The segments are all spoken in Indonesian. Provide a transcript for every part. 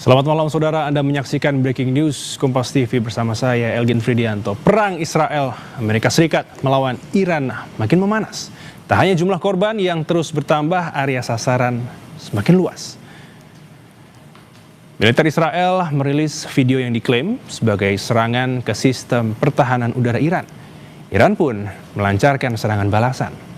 Selamat malam saudara, Anda menyaksikan Breaking News Kompas TV bersama saya Elgin Fridianto. Perang Israel Amerika Serikat melawan Iran makin memanas. Tak hanya jumlah korban yang terus bertambah, area sasaran semakin luas. Militer Israel merilis video yang diklaim sebagai serangan ke sistem pertahanan udara Iran. Iran pun melancarkan serangan balasan.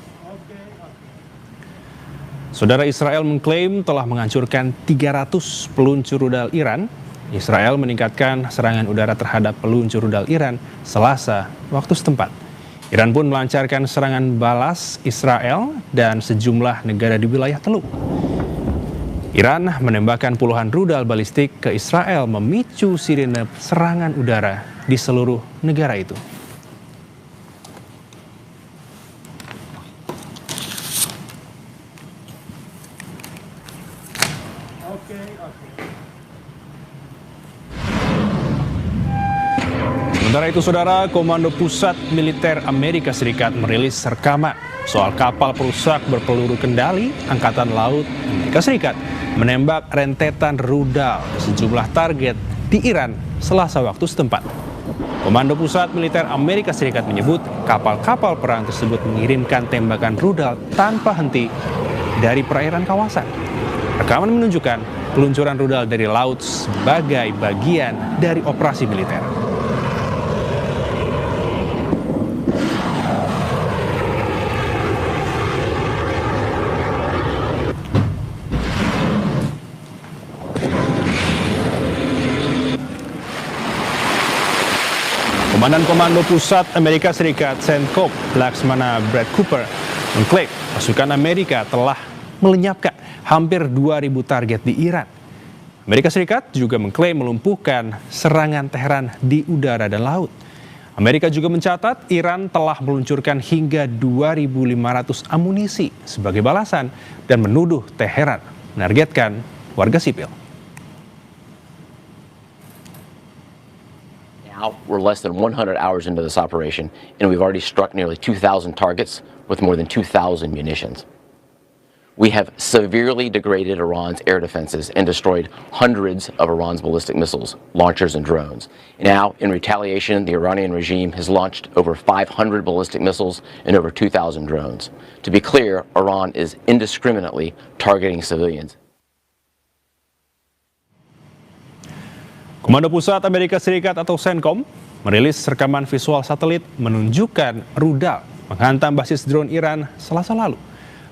Saudara, Israel mengklaim telah menghancurkan 300 peluncur rudal Iran. Israel meningkatkan serangan udara terhadap peluncur rudal Iran Selasa waktu setempat. Iran pun melancarkan serangan balas Israel dan sejumlah negara di wilayah Teluk. Iran menembakkan puluhan rudal balistik ke Israel, memicu sirine serangan udara di seluruh negara itu. Sementara itu saudara, Komando Pusat Militer Amerika Serikat merilis rekaman soal kapal perusak berpeluru kendali Angkatan Laut Amerika Serikat menembak rentetan rudal sejumlah target di Iran Selasa waktu setempat. Komando Pusat Militer Amerika Serikat menyebut kapal-kapal perang tersebut mengirimkan tembakan rudal tanpa henti dari perairan kawasan. Rekaman menunjukkan peluncuran rudal dari laut sebagai bagian dari operasi militer. Komandan Komando Pusat Amerika Serikat CENTCOM Laksmana Brad Cooper mengklaim pasukan Amerika telah melenyapkan hampir 2.000 target di Iran. Amerika Serikat juga mengklaim melumpuhkan serangan Teheran di udara dan laut. Amerika juga mencatat Iran telah meluncurkan hingga 2.500 amunisi sebagai balasan dan menuduh Teheran menargetkan warga sipil. Now we're less than 100 hours into this operation, and we've already struck nearly 2,000 targets with more than 2,000 munitions. We have severely degraded Iran's air defenses and destroyed hundreds of Iran's ballistic missiles, launchers, and drones. Now, in retaliation, the Iranian regime has launched over 500 ballistic missiles and over 2,000 drones. To be clear, Iran is indiscriminately targeting civilians. Komando Pusat Amerika Serikat atau CENTCOM merilis rekaman visual satelit menunjukkan rudal menghantam basis drone Iran Selasa lalu.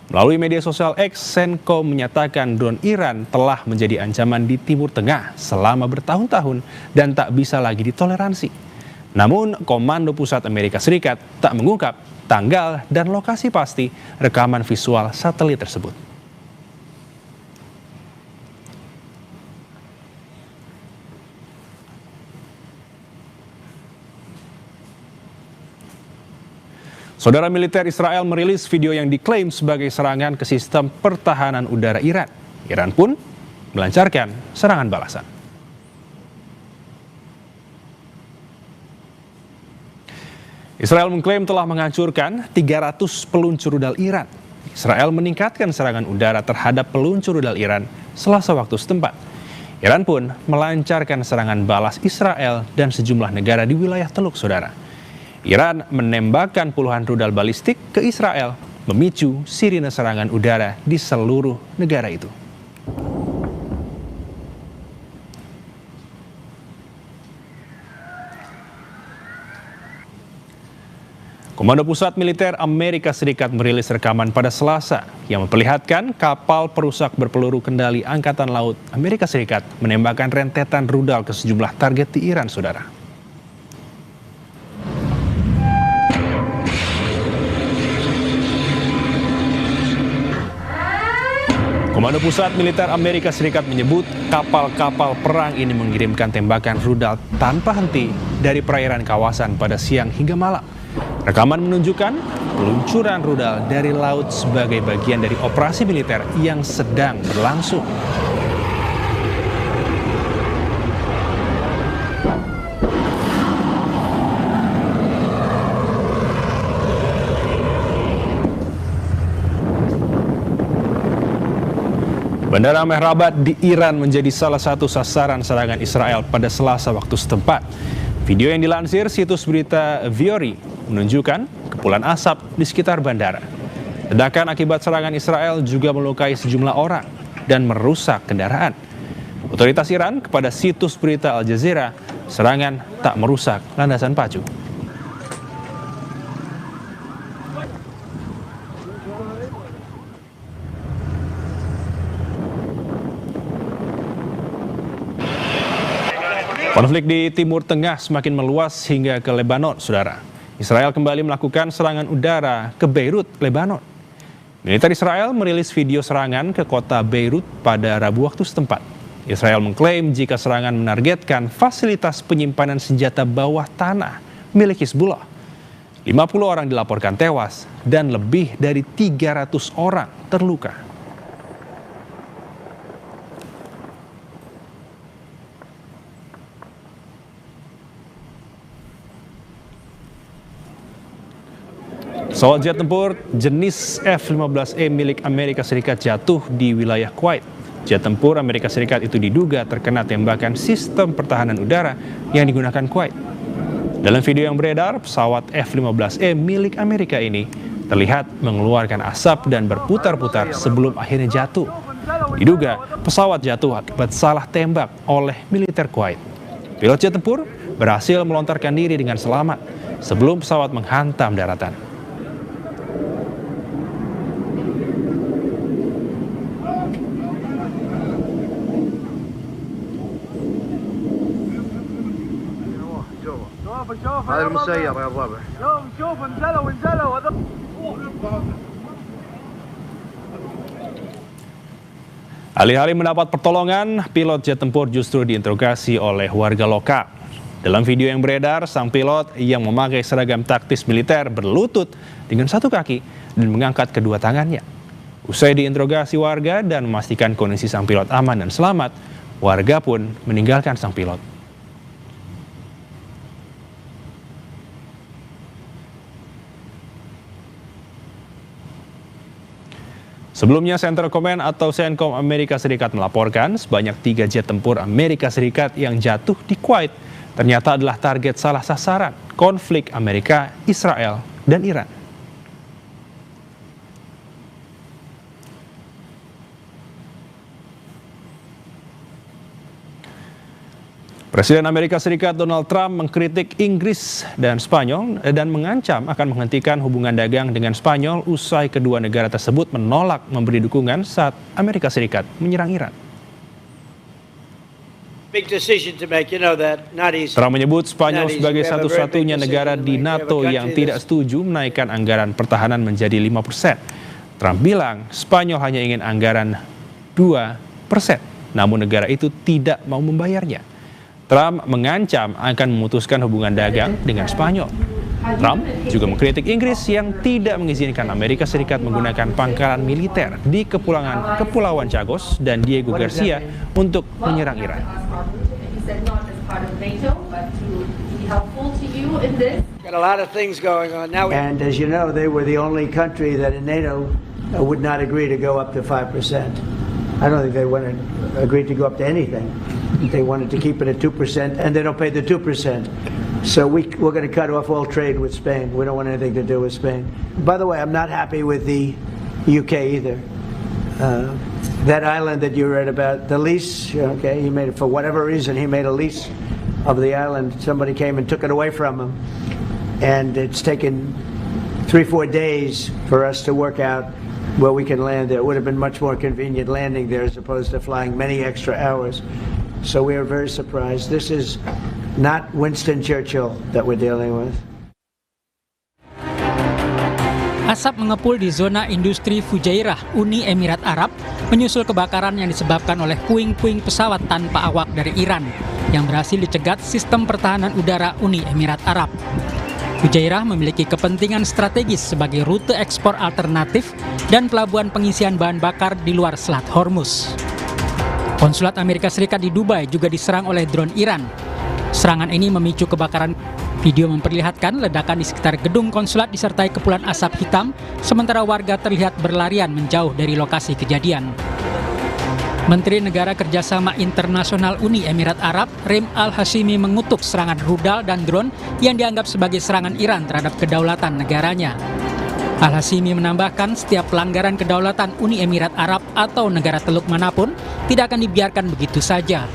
Melalui media sosial X, CENTCOM menyatakan drone Iran telah menjadi ancaman di Timur Tengah selama bertahun-tahun dan tak bisa lagi ditoleransi. Namun, Komando Pusat Amerika Serikat tak mengungkap tanggal dan lokasi pasti rekaman visual satelit tersebut. Saudara, militer Israel merilis video yang diklaim sebagai serangan ke sistem pertahanan udara Iran. Iran pun melancarkan serangan balasan. Israel mengklaim telah menghancurkan 300 peluncur rudal Iran. Israel meningkatkan serangan udara terhadap peluncur rudal Iran Selasa waktu setempat. Iran pun melancarkan serangan balas Israel dan sejumlah negara di wilayah Teluk, saudara. Iran menembakkan puluhan rudal balistik ke Israel, memicu sirine serangan udara di seluruh negara itu. Komando Pusat Militer Amerika Serikat merilis rekaman pada Selasa yang memperlihatkan kapal perusak berpeluru kendali Angkatan Laut Amerika Serikat menembakkan rentetan rudal ke sejumlah target di Iran, saudara. Komando Pusat Militer Amerika Serikat menyebut kapal-kapal perang ini mengirimkan tembakan rudal tanpa henti dari perairan kawasan pada siang hingga malam. Rekaman menunjukkan peluncuran rudal dari laut sebagai bagian dari operasi militer yang sedang berlangsung. Bandara Mehrabat di Iran menjadi salah satu sasaran serangan Israel pada Selasa waktu setempat. Video yang dilansir situs berita Viori menunjukkan kepulan asap di sekitar bandara. Ledakan akibat serangan Israel juga melukai sejumlah orang dan merusak kendaraan. Otoritas Iran kepada situs berita Al Jazeera, serangan tak merusak landasan pacu. Konflik di Timur Tengah semakin meluas hingga ke Lebanon, saudara. Israel kembali melakukan serangan udara ke Beirut, Lebanon. Militer Israel merilis video serangan ke kota Beirut pada Rabu waktu setempat. Israel mengklaim jika serangan menargetkan fasilitas penyimpanan senjata bawah tanah milik Hizbullah. 50 orang dilaporkan tewas dan lebih dari 300 orang terluka. Pesawat jet tempur jenis F-15E milik Amerika Serikat jatuh di wilayah Kuwait. Jet tempur Amerika Serikat itu diduga terkena tembakan sistem pertahanan udara yang digunakan Kuwait. Dalam video yang beredar, pesawat F-15E milik Amerika ini terlihat mengeluarkan asap dan berputar-putar sebelum akhirnya jatuh. Diduga pesawat jatuh akibat salah tembak oleh militer Kuwait. Pilot jet tempur berhasil melontarkan diri dengan selamat sebelum pesawat menghantam daratan. هذا المسير يا الربع شوف انزلوا هذا Alih-alih mendapat pertolongan, pilot jet tempur justru diinterogasi oleh warga lokal. Dalam video yang beredar, sang pilot yang memakai seragam taktis militer berlutut dengan satu kaki dan mengangkat kedua tangannya. Usai diinterogasi warga dan memastikan kondisi sang pilot aman dan selamat, warga pun meninggalkan sang pilot. Sebelumnya, Center Command atau CENTCOM Amerika Serikat melaporkan sebanyak 3 jet tempur Amerika Serikat yang jatuh di Kuwait ternyata adalah target salah sasaran konflik Amerika, Israel, dan Iran. Presiden Amerika Serikat Donald Trump mengkritik Inggris dan Spanyol dan mengancam akan menghentikan hubungan dagang dengan Spanyol usai kedua negara tersebut menolak memberi dukungan saat Amerika Serikat menyerang Iran. Trump menyebut Spanyol sebagai satu-satunya negara di NATO yang tidak setuju menaikkan anggaran pertahanan menjadi 5%. Trump bilang Spanyol hanya ingin anggaran 2%, namun negara itu tidak mau membayarnya. Trump mengancam akan memutuskan hubungan dagang dengan Spanyol. Trump juga mengkritik Inggris yang tidak mengizinkan Amerika Serikat menggunakan pangkalan militer di Kepulauan Chagos dan Diego Garcia untuk menyerang Iran. And as you know, they were the only country that in NATO would not agree to go up to 5%. I don't think they want to agree to go up to anything. They wanted to keep it at 2%, and they don't pay the 2%. So we're going to cut off all trade with Spain. We don't want anything to do with Spain. By the way, I'm not happy with the UK either. That island that you read about, the lease, okay, he made it for whatever reason, he made a lease of the island. Somebody came and took it away from him. And it's taken 3-4 days for us to work out where we can land there. It would have been much more convenient landing there as opposed to flying many extra hours. So we are very surprised. This is not Winston Churchill that we're dealing with. Asap mengepul di zona industri Fujairah, Uni Emirat Arab, menyusul kebakaran yang disebabkan oleh puing-puing pesawat tanpa awak dari Iran yang berhasil dicegat sistem pertahanan udara Uni Emirat Arab. Fujairah memiliki kepentingan strategis sebagai rute ekspor alternatif dan pelabuhan pengisian bahan bakar di luar Selat Hormuz. Konsulat Amerika Serikat di Dubai juga diserang oleh drone Iran. Serangan ini memicu kebakaran. Video memperlihatkan ledakan di sekitar gedung konsulat disertai kepulan asap hitam, sementara warga terlihat berlarian menjauh dari lokasi kejadian. Menteri Negara Kerjasama Internasional Uni Emirat Arab, Reem Al-Hashimi mengutuk serangan rudal dan drone yang dianggap sebagai serangan Iran terhadap kedaulatan negaranya. Al-Hashimi menambahkan setiap pelanggaran kedaulatan Uni Emirat Arab atau negara Teluk manapun tidak akan dibiarkan begitu saja.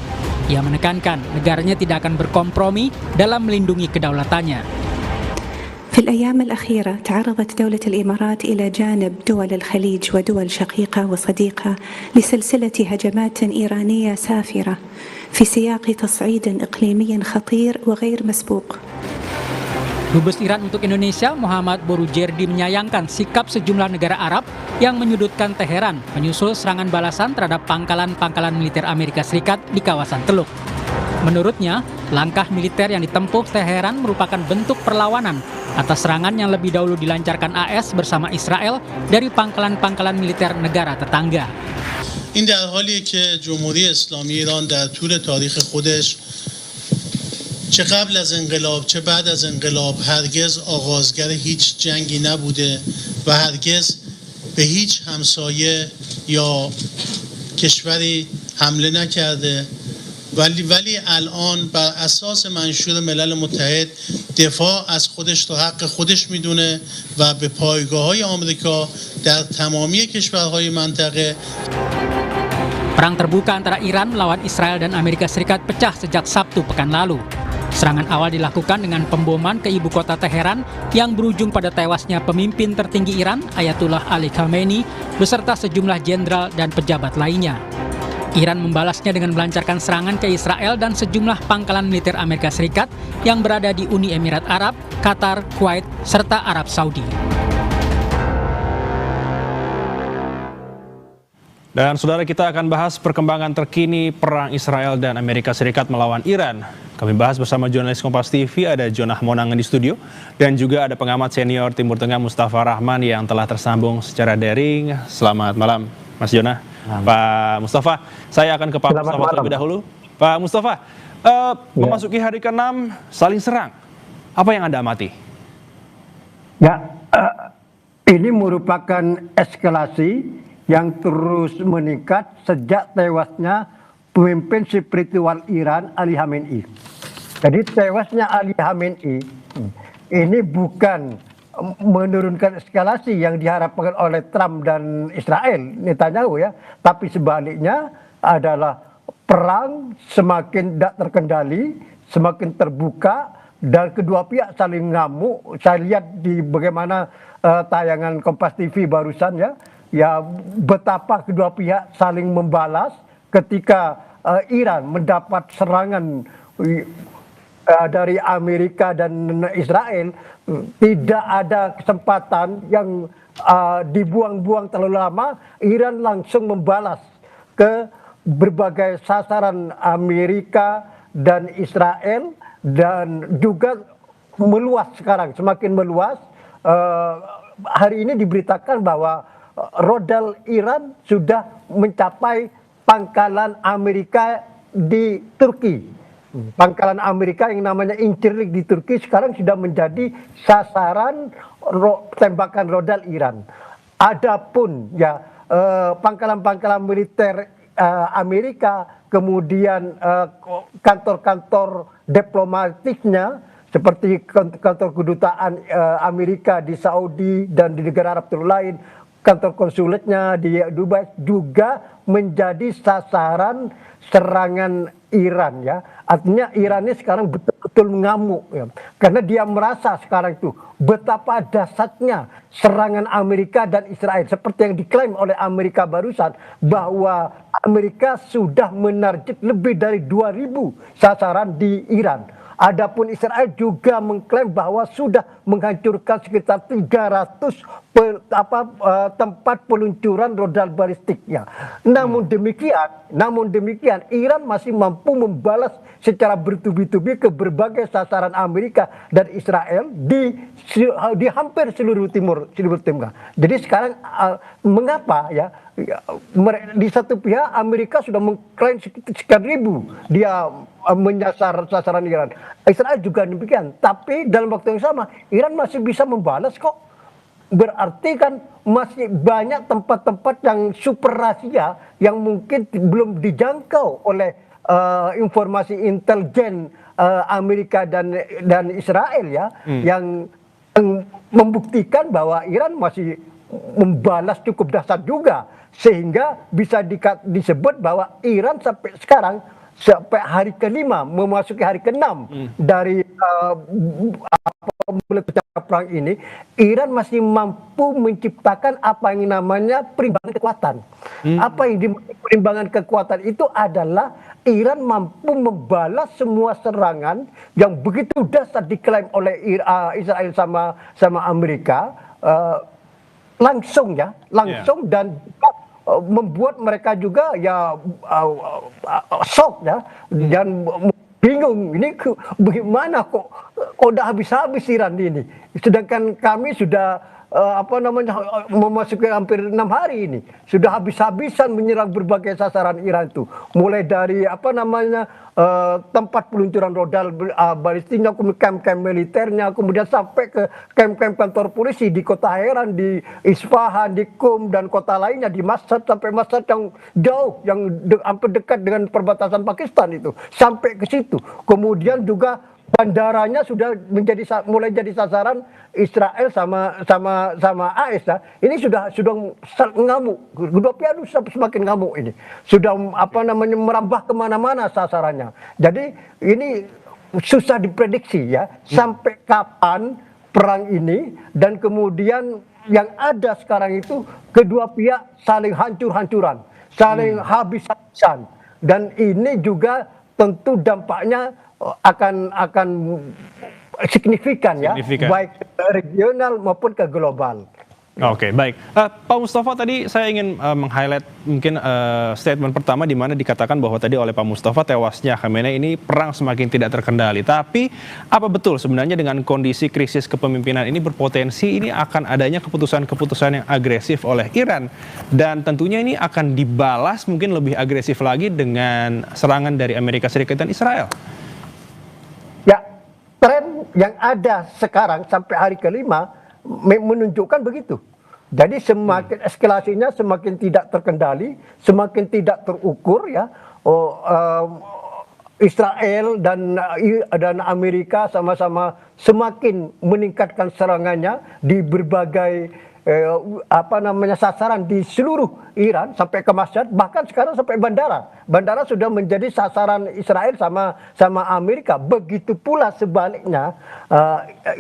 Ia menekankan negaranya tidak akan berkompromi dalam melindungi kedaulatannya. في الأيام الأخيرة تعرضت دولة الإمارات إلى جانب دول الخليج ودول شقيقة وصديقة لسلسلة هجمات إيرانية سافرة في سياق تصعيد إقليمي خطير وغير مسبوق. Dubes Iran untuk Indonesia, Muhammad Borujerdi, menyayangkan sikap sejumlah negara Arab yang menyudutkan Teheran menyusul serangan balasan terhadap pangkalan-pangkalan militer Amerika Serikat di kawasan Teluk. Menurutnya, langkah militer yang ditempuh Teheran merupakan bentuk perlawanan atas serangan yang lebih dahulu dilancarkan AS bersama Israel dari pangkalan-pangkalan militer negara tetangga. این در حالیه که جمهوری اسلامی ایران در طول تاریخ خودش چه قبل از انقلاب چه بعد از انقلاب هرگز آغازگر هیچ جنگی نبوده و هرگز به هیچ همسایه یا کشوری حمله نکرده ولی الان بر اساس منشور ملل متحد دفاع از خودش رو حق خودش میدونه و به پایگاه‌های آمریکا در تمامی کشورهای منطقه. Perang terbuka antara Iran melawan Israel dan Amerika Serikat pecah sejak Sabtu pekan lalu. Serangan awal dilakukan dengan pemboman ke ibu kota Teheran yang berujung pada tewasnya pemimpin tertinggi Iran, Ayatullah Ali Khamenei, beserta sejumlah jenderal dan pejabat lainnya. Iran membalasnya dengan melancarkan serangan ke Israel dan sejumlah pangkalan militer Amerika Serikat yang berada di Uni Emirat Arab, Qatar, Kuwait, serta Arab Saudi. Dan saudara, kita akan bahas perkembangan terkini perang Israel dan Amerika Serikat melawan Iran. Kami bahas bersama jurnalis Kompas TV, ada Jonah Monangan di studio, dan juga ada pengamat senior Timur Tengah Mustafa Rahman yang telah tersambung secara daring. Selamat malam, Mas Jonah. Pak Mustafa, saya akan ke Pak Mustafa terlebih dahulu. Pak Mustafa, memasuki hari ke-6 saling serang. Apa yang Anda amati? Ya, ini merupakan eskalasi yang terus meningkat sejak tewasnya pemimpin spiritual Iran, Ali Khamenei. Jadi tewasnya Ali Khamenei ini bukan menurunkan eskalasi yang diharapkan oleh Trump dan Israel, Netanyahu ya, tapi sebaliknya adalah perang semakin tidak terkendali, semakin terbuka, dan kedua pihak saling ngamuk. Saya lihat di bagaimana tayangan Kompas TV barusan ya betapa kedua pihak saling membalas ketika Iran mendapat serangan dari Amerika dan Israel. Tidak ada kesempatan yang dibuang-buang terlalu lama. Iran langsung membalas ke berbagai sasaran Amerika dan Israel, dan juga meluas sekarang, semakin meluas. Hari ini diberitakan bahwa rudal Iran sudah mencapai pangkalan Amerika di Turki. Pangkalan Amerika yang namanya Incirlik di Turki sekarang sudah menjadi sasaran tembakan rudal Iran. Adapun ya pangkalan-pangkalan militer Amerika, kemudian kantor-kantor diplomatiknya seperti kantor kedutaan Amerika di Saudi dan di negara Arab lain, kantor konsulatnya di Dubai juga menjadi sasaran serangan Iran ya. Artinya Iran ini sekarang betul-betul mengamuk ya. Karena dia merasa sekarang itu betapa dahsyatnya serangan Amerika dan Israel, seperti yang diklaim oleh Amerika barusan bahwa Amerika sudah menarget lebih dari 2.000 sasaran di Iran. Adapun Israel juga mengklaim bahwa sudah menghancurkan sekitar 300 tempat peluncuran rudal balistiknya. Namun demikian Iran masih mampu membalas secara bertubi-tubi ke berbagai sasaran Amerika dan Israel di hampir seluruh Timur Tengah. Jadi sekarang mengapa ya di satu pihak Amerika sudah mengklaim sekian ribu dia menyasar sasaran Iran. Israel juga demikian. Tapi dalam waktu yang sama Iran masih bisa membalas kok. berarti kan masih banyak tempat-tempat yang super rahasia yang mungkin belum dijangkau oleh informasi intelijen Amerika dan Israel ya, yang membuktikan bahwa Iran masih membalas cukup dahsyat juga, sehingga bisa disebut bahwa Iran sampai sekarang, sampai hari ke-5 memasuki hari ke-6 dari meletusnya perang ini, Iran masih mampu menciptakan apa yang namanya perimbangan kekuatan. Apa yang dimaksud perimbangan kekuatan itu adalah Iran mampu membalas semua serangan yang begitu dahsyat diklaim oleh Israel sama Amerika langsung dan membuat mereka juga ya shock ya, dan bingung ini bagaimana kok udah habis-habis Iran ini, sedangkan kami sudah memasuki hampir 6 hari ini sudah habis-habisan menyerang berbagai sasaran Iran itu, mulai dari tempat peluncuran rodal balistiknya, kemudian kamp-kamp militernya, kemudian sampai ke kamp-kamp kantor polisi di kota Heran, di Isfahan, di Qom dan kota lainnya, di Mashhad, sampai Mashhad yang jauh, yang hampir dekat dengan perbatasan Pakistan itu, sampai ke situ. Kemudian juga bandaranya sudah mulai jadi sasaran Israel sama AS ya. Ini sudah ngamuk, kedua pihak semakin ngamuk ini, sudah merambah kemana-mana sasarannya. Jadi ini susah diprediksi ya, sampai kapan perang ini, dan kemudian yang ada sekarang itu kedua pihak saling hancur-hancuran, saling habis-habisan, dan ini juga tentu dampaknya akan signifikan ya, baik regional maupun ke global. Oke, baik. Pak Mustafa, tadi saya ingin meng-highlight mungkin statement pertama di mana dikatakan bahwa tadi oleh Pak Mustafa tewasnya Khamenei ini perang semakin tidak terkendali. Tapi apa betul sebenarnya dengan kondisi krisis kepemimpinan ini berpotensi ini akan adanya keputusan-keputusan yang agresif oleh Iran, dan tentunya ini akan dibalas mungkin lebih agresif lagi dengan serangan dari Amerika Serikat dan Israel? Ya, tren yang ada sekarang sampai hari ke-5 menunjukkan begitu. Jadi semakin eskalasinya semakin tidak terkendali, semakin tidak terukur ya. Israel dan Amerika sama-sama semakin meningkatkan serangannya di berbagai sasaran di seluruh Iran, sampai ke Mashhad, bahkan sekarang sampai bandara. Bandara sudah menjadi sasaran Israel sama Amerika. Begitu pula sebaliknya,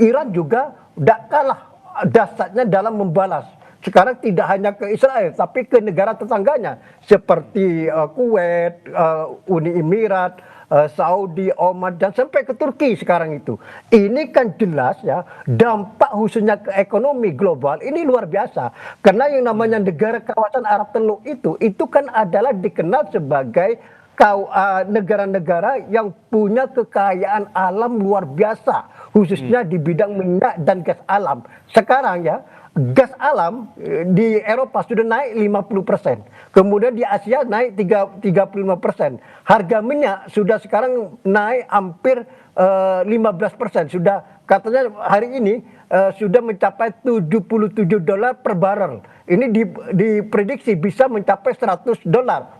Iran juga tidak kalah dahsyatnya dalam membalas. Sekarang tidak hanya ke Israel, tapi ke negara tetangganya seperti Kuwait, Uni Emirat, Saudi, Oman, dan sampai ke Turki sekarang itu. Ini kan jelas ya, dampak khususnya ke ekonomi global ini luar biasa. Karena yang namanya negara kawasan Arab Teluk itu kan adalah dikenal sebagai negara-negara yang punya kekayaan alam luar biasa, khususnya di bidang minyak dan gas alam. Sekarang ya, gas alam di Eropa sudah naik 50%. Kemudian di Asia naik 35%. Harga minyak sudah sekarang naik hampir 15%. Sudah katanya hari ini sudah mencapai $77 per barrel. Ini diprediksi bisa mencapai $100,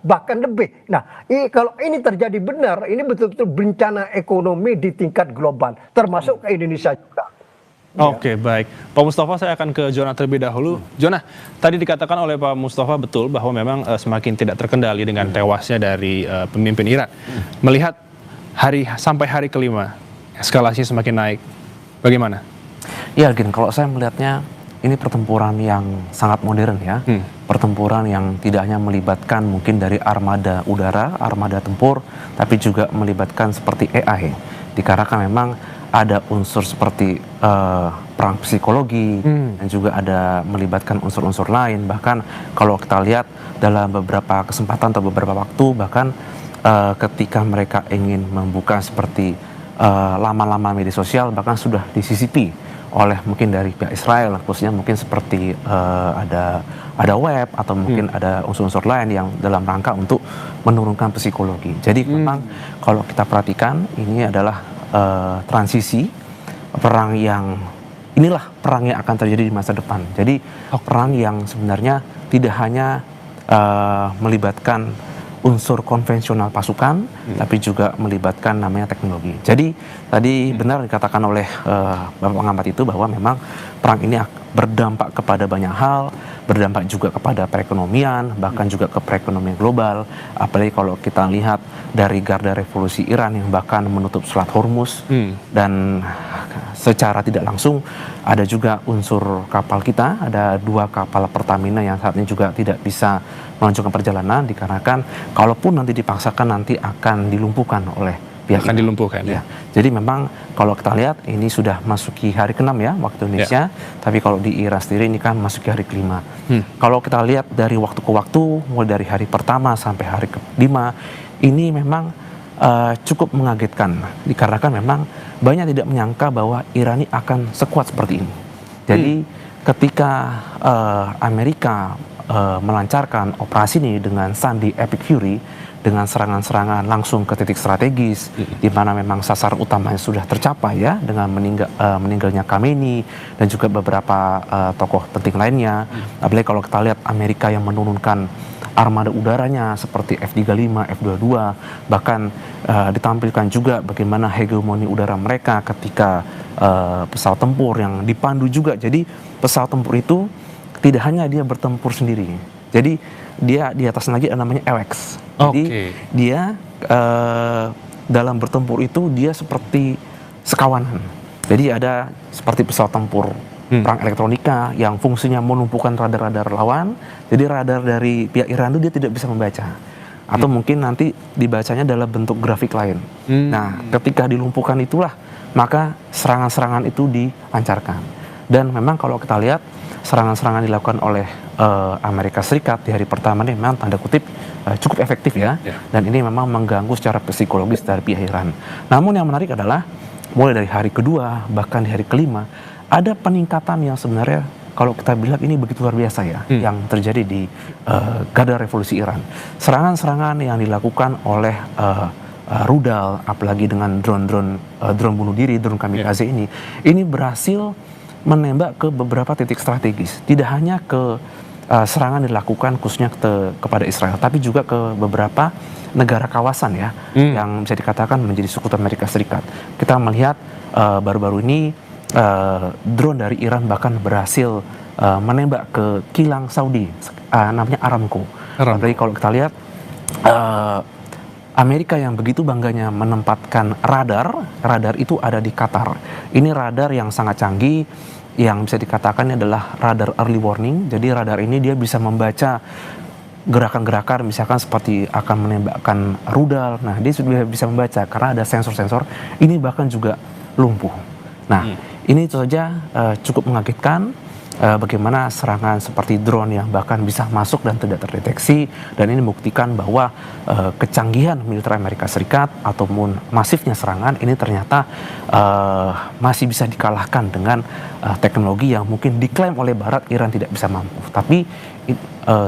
bahkan lebih. Nah, kalau ini terjadi benar, ini betul-betul bencana ekonomi di tingkat global, termasuk ke Indonesia juga. Oke, baik. Pak Mustafa, saya akan ke Jonah terlebih dahulu. Jonah, tadi dikatakan oleh Pak Mustafa betul bahwa memang semakin tidak terkendali dengan tewasnya dari pemimpin Iran. Melihat sampai hari ke-5, eskalasinya semakin naik. Bagaimana? Ya, Gin, kalau saya melihatnya ini pertempuran yang sangat modern ya. Pertempuran yang tidak hanya melibatkan mungkin dari armada udara, armada tempur, tapi juga melibatkan seperti AI. Dikarenakan memang ada unsur seperti perang psikologi, dan juga ada melibatkan unsur-unsur lain. Bahkan kalau kita lihat dalam beberapa kesempatan atau beberapa waktu, bahkan ketika mereka ingin membuka seperti laman-laman media sosial, bahkan sudah disisipi oleh mungkin dari pihak Israel, khususnya mungkin seperti ada web atau mungkin ada unsur-unsur lain yang dalam rangka untuk menurunkan psikologi. Jadi memang kalau kita perhatikan ini adalah transisi perang yang inilah perang yang akan terjadi di masa depan. Jadi perang yang sebenarnya tidak hanya melibatkan unsur konvensional pasukan, tapi juga melibatkan namanya teknologi. Jadi tadi benar dikatakan oleh Bapak pengamat itu bahwa memang perang ini berdampak kepada banyak hal, berdampak juga kepada perekonomian, bahkan juga ke perekonomian global. Apalagi kalau kita lihat dari Garda Revolusi Iran yang bahkan menutup Selat Hormuz, dan secara tidak langsung ada juga unsur kapal kita, ada 2 kapal Pertamina yang saat ini juga tidak bisa melanjutkan perjalanan dikarenakan kalaupun nanti dipaksakan nanti akan dilumpuhkan oleh pihak akan Iran. dilumpuhkan ya. Jadi memang kalau kita lihat ini sudah masuki hari ke-6 ya waktu Indonesia, tapi kalau di Iran sendiri ini kan masuki hari ke-5. Kalau kita lihat dari waktu ke waktu, mulai dari hari pertama sampai hari ke-5, ini memang cukup mengagetkan dikarenakan memang banyak tidak menyangka bahwa Iran ini akan sekuat seperti ini. Jadi ketika Amerika melancarkan operasi ini dengan sandi Epic Fury, dengan serangan-serangan langsung ke titik strategis, di mana memang sasaran utamanya sudah tercapai ya, dengan meninggalnya Khamenei dan juga beberapa tokoh penting lainnya. Apalagi kalau kita lihat Amerika yang menurunkan armada udaranya seperti F-35, F-22, bahkan ditampilkan juga bagaimana hegemoni udara mereka ketika pesawat tempur yang dipandu juga. Jadi pesawat tempur itu tidak hanya dia bertempur sendiri, jadi dia di atas lagi ada namanya AWACS. Jadi dia dalam bertempur itu dia seperti sekawanan. Jadi ada seperti pesawat tempur perang elektronika yang fungsinya menumpukan radar-radar lawan. Jadi radar dari pihak Iran itu dia tidak bisa membaca. Atau mungkin nanti dibacanya dalam bentuk grafik lain. Nah, ketika dilumpuhkan itulah maka serangan-serangan itu dilancarkan. Dan memang kalau kita lihat serangan-serangan dilakukan oleh Amerika Serikat di hari pertama ini memang tanda kutip cukup efektif ya. Dan ini memang mengganggu secara psikologis dari pihak Iran. Namun yang menarik adalah mulai dari hari kedua bahkan di hari kelima ada peningkatan yang sebenarnya kalau kita bilang ini begitu luar biasa ya yang terjadi di Garda Revolusi Iran. Serangan-serangan yang dilakukan oleh rudal, apalagi dengan drone bunuh diri, drone kamikaze ini berhasil menembak ke beberapa titik strategis. Tidak hanya ke serangan dilakukan khususnya kepada Israel, tapi juga ke beberapa negara kawasan ya, yang bisa dikatakan menjadi sekutu Amerika Serikat. Kita melihat baru-baru ini drone dari Iran bahkan berhasil menembak ke kilang Saudi, namanya Aramco. Apalagi kalau kita lihat Amerika yang begitu bangganya menempatkan radar itu ada di Qatar. Ini radar yang sangat canggih, yang bisa dikatakan adalah radar early warning. Jadi radar ini dia bisa membaca gerakan-gerakan misalkan seperti akan menembakkan rudal. Nah, dia sudah bisa membaca karena ada sensor-sensor. Ini bahkan juga lumpuh. Nah, ini itu saja cukup mengagetkan. Bagaimana serangan seperti drone yang bahkan bisa masuk dan tidak terdeteksi, dan ini membuktikan bahwa kecanggihan militer Amerika Serikat ataupun masifnya serangan ini ternyata masih bisa dikalahkan dengan teknologi yang mungkin diklaim oleh Barat Iran tidak bisa mampu. Tapi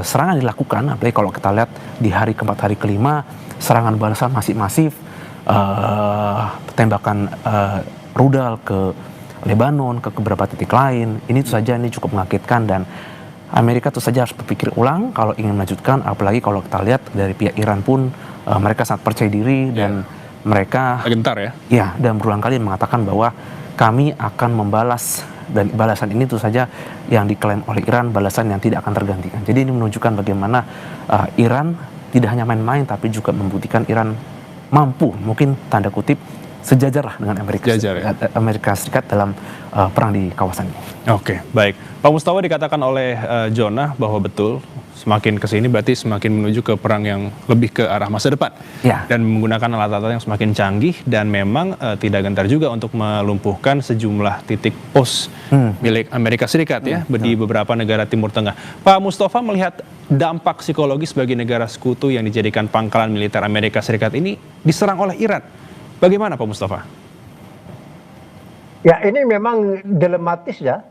serangan dilakukan, apalagi kalau kita lihat di hari keempat, hari kelima, serangan balasan masih masif, tembakan rudal ke Lebanon, ke beberapa titik lain. Ini itu saja, ini cukup mengagetkan, dan Amerika itu saja harus berpikir ulang kalau ingin melanjutkan. Apalagi kalau kita lihat dari pihak Iran pun mereka sangat percaya diri dan mereka gentar ya. Ya, dan berulang kali mengatakan bahwa kami akan membalas, dan balasan ini itu saja yang diklaim oleh Iran, balasan yang tidak akan tergantikan. Jadi ini menunjukkan bagaimana Iran tidak hanya main-main tapi juga membuktikan Iran mampu, mungkin tanda kutip, sejajar lah dengan Amerika Serikat dalam perang di kawasan ini. Oke, baik. Pak Mustafa, dikatakan oleh Jonah bahwa betul semakin kesini berarti semakin menuju ke perang yang lebih ke arah masa depan. Dan menggunakan alat-alat yang semakin canggih, dan memang tidak gentar juga untuk melumpuhkan sejumlah titik pos milik Amerika Serikat ya di beberapa negara Timur Tengah. Pak Mustafa melihat dampak psikologis bagi negara sekutu yang dijadikan pangkalan militer Amerika Serikat ini diserang oleh Iran. Bagaimana Pak Mustafa? Ya, ini memang dilematis ya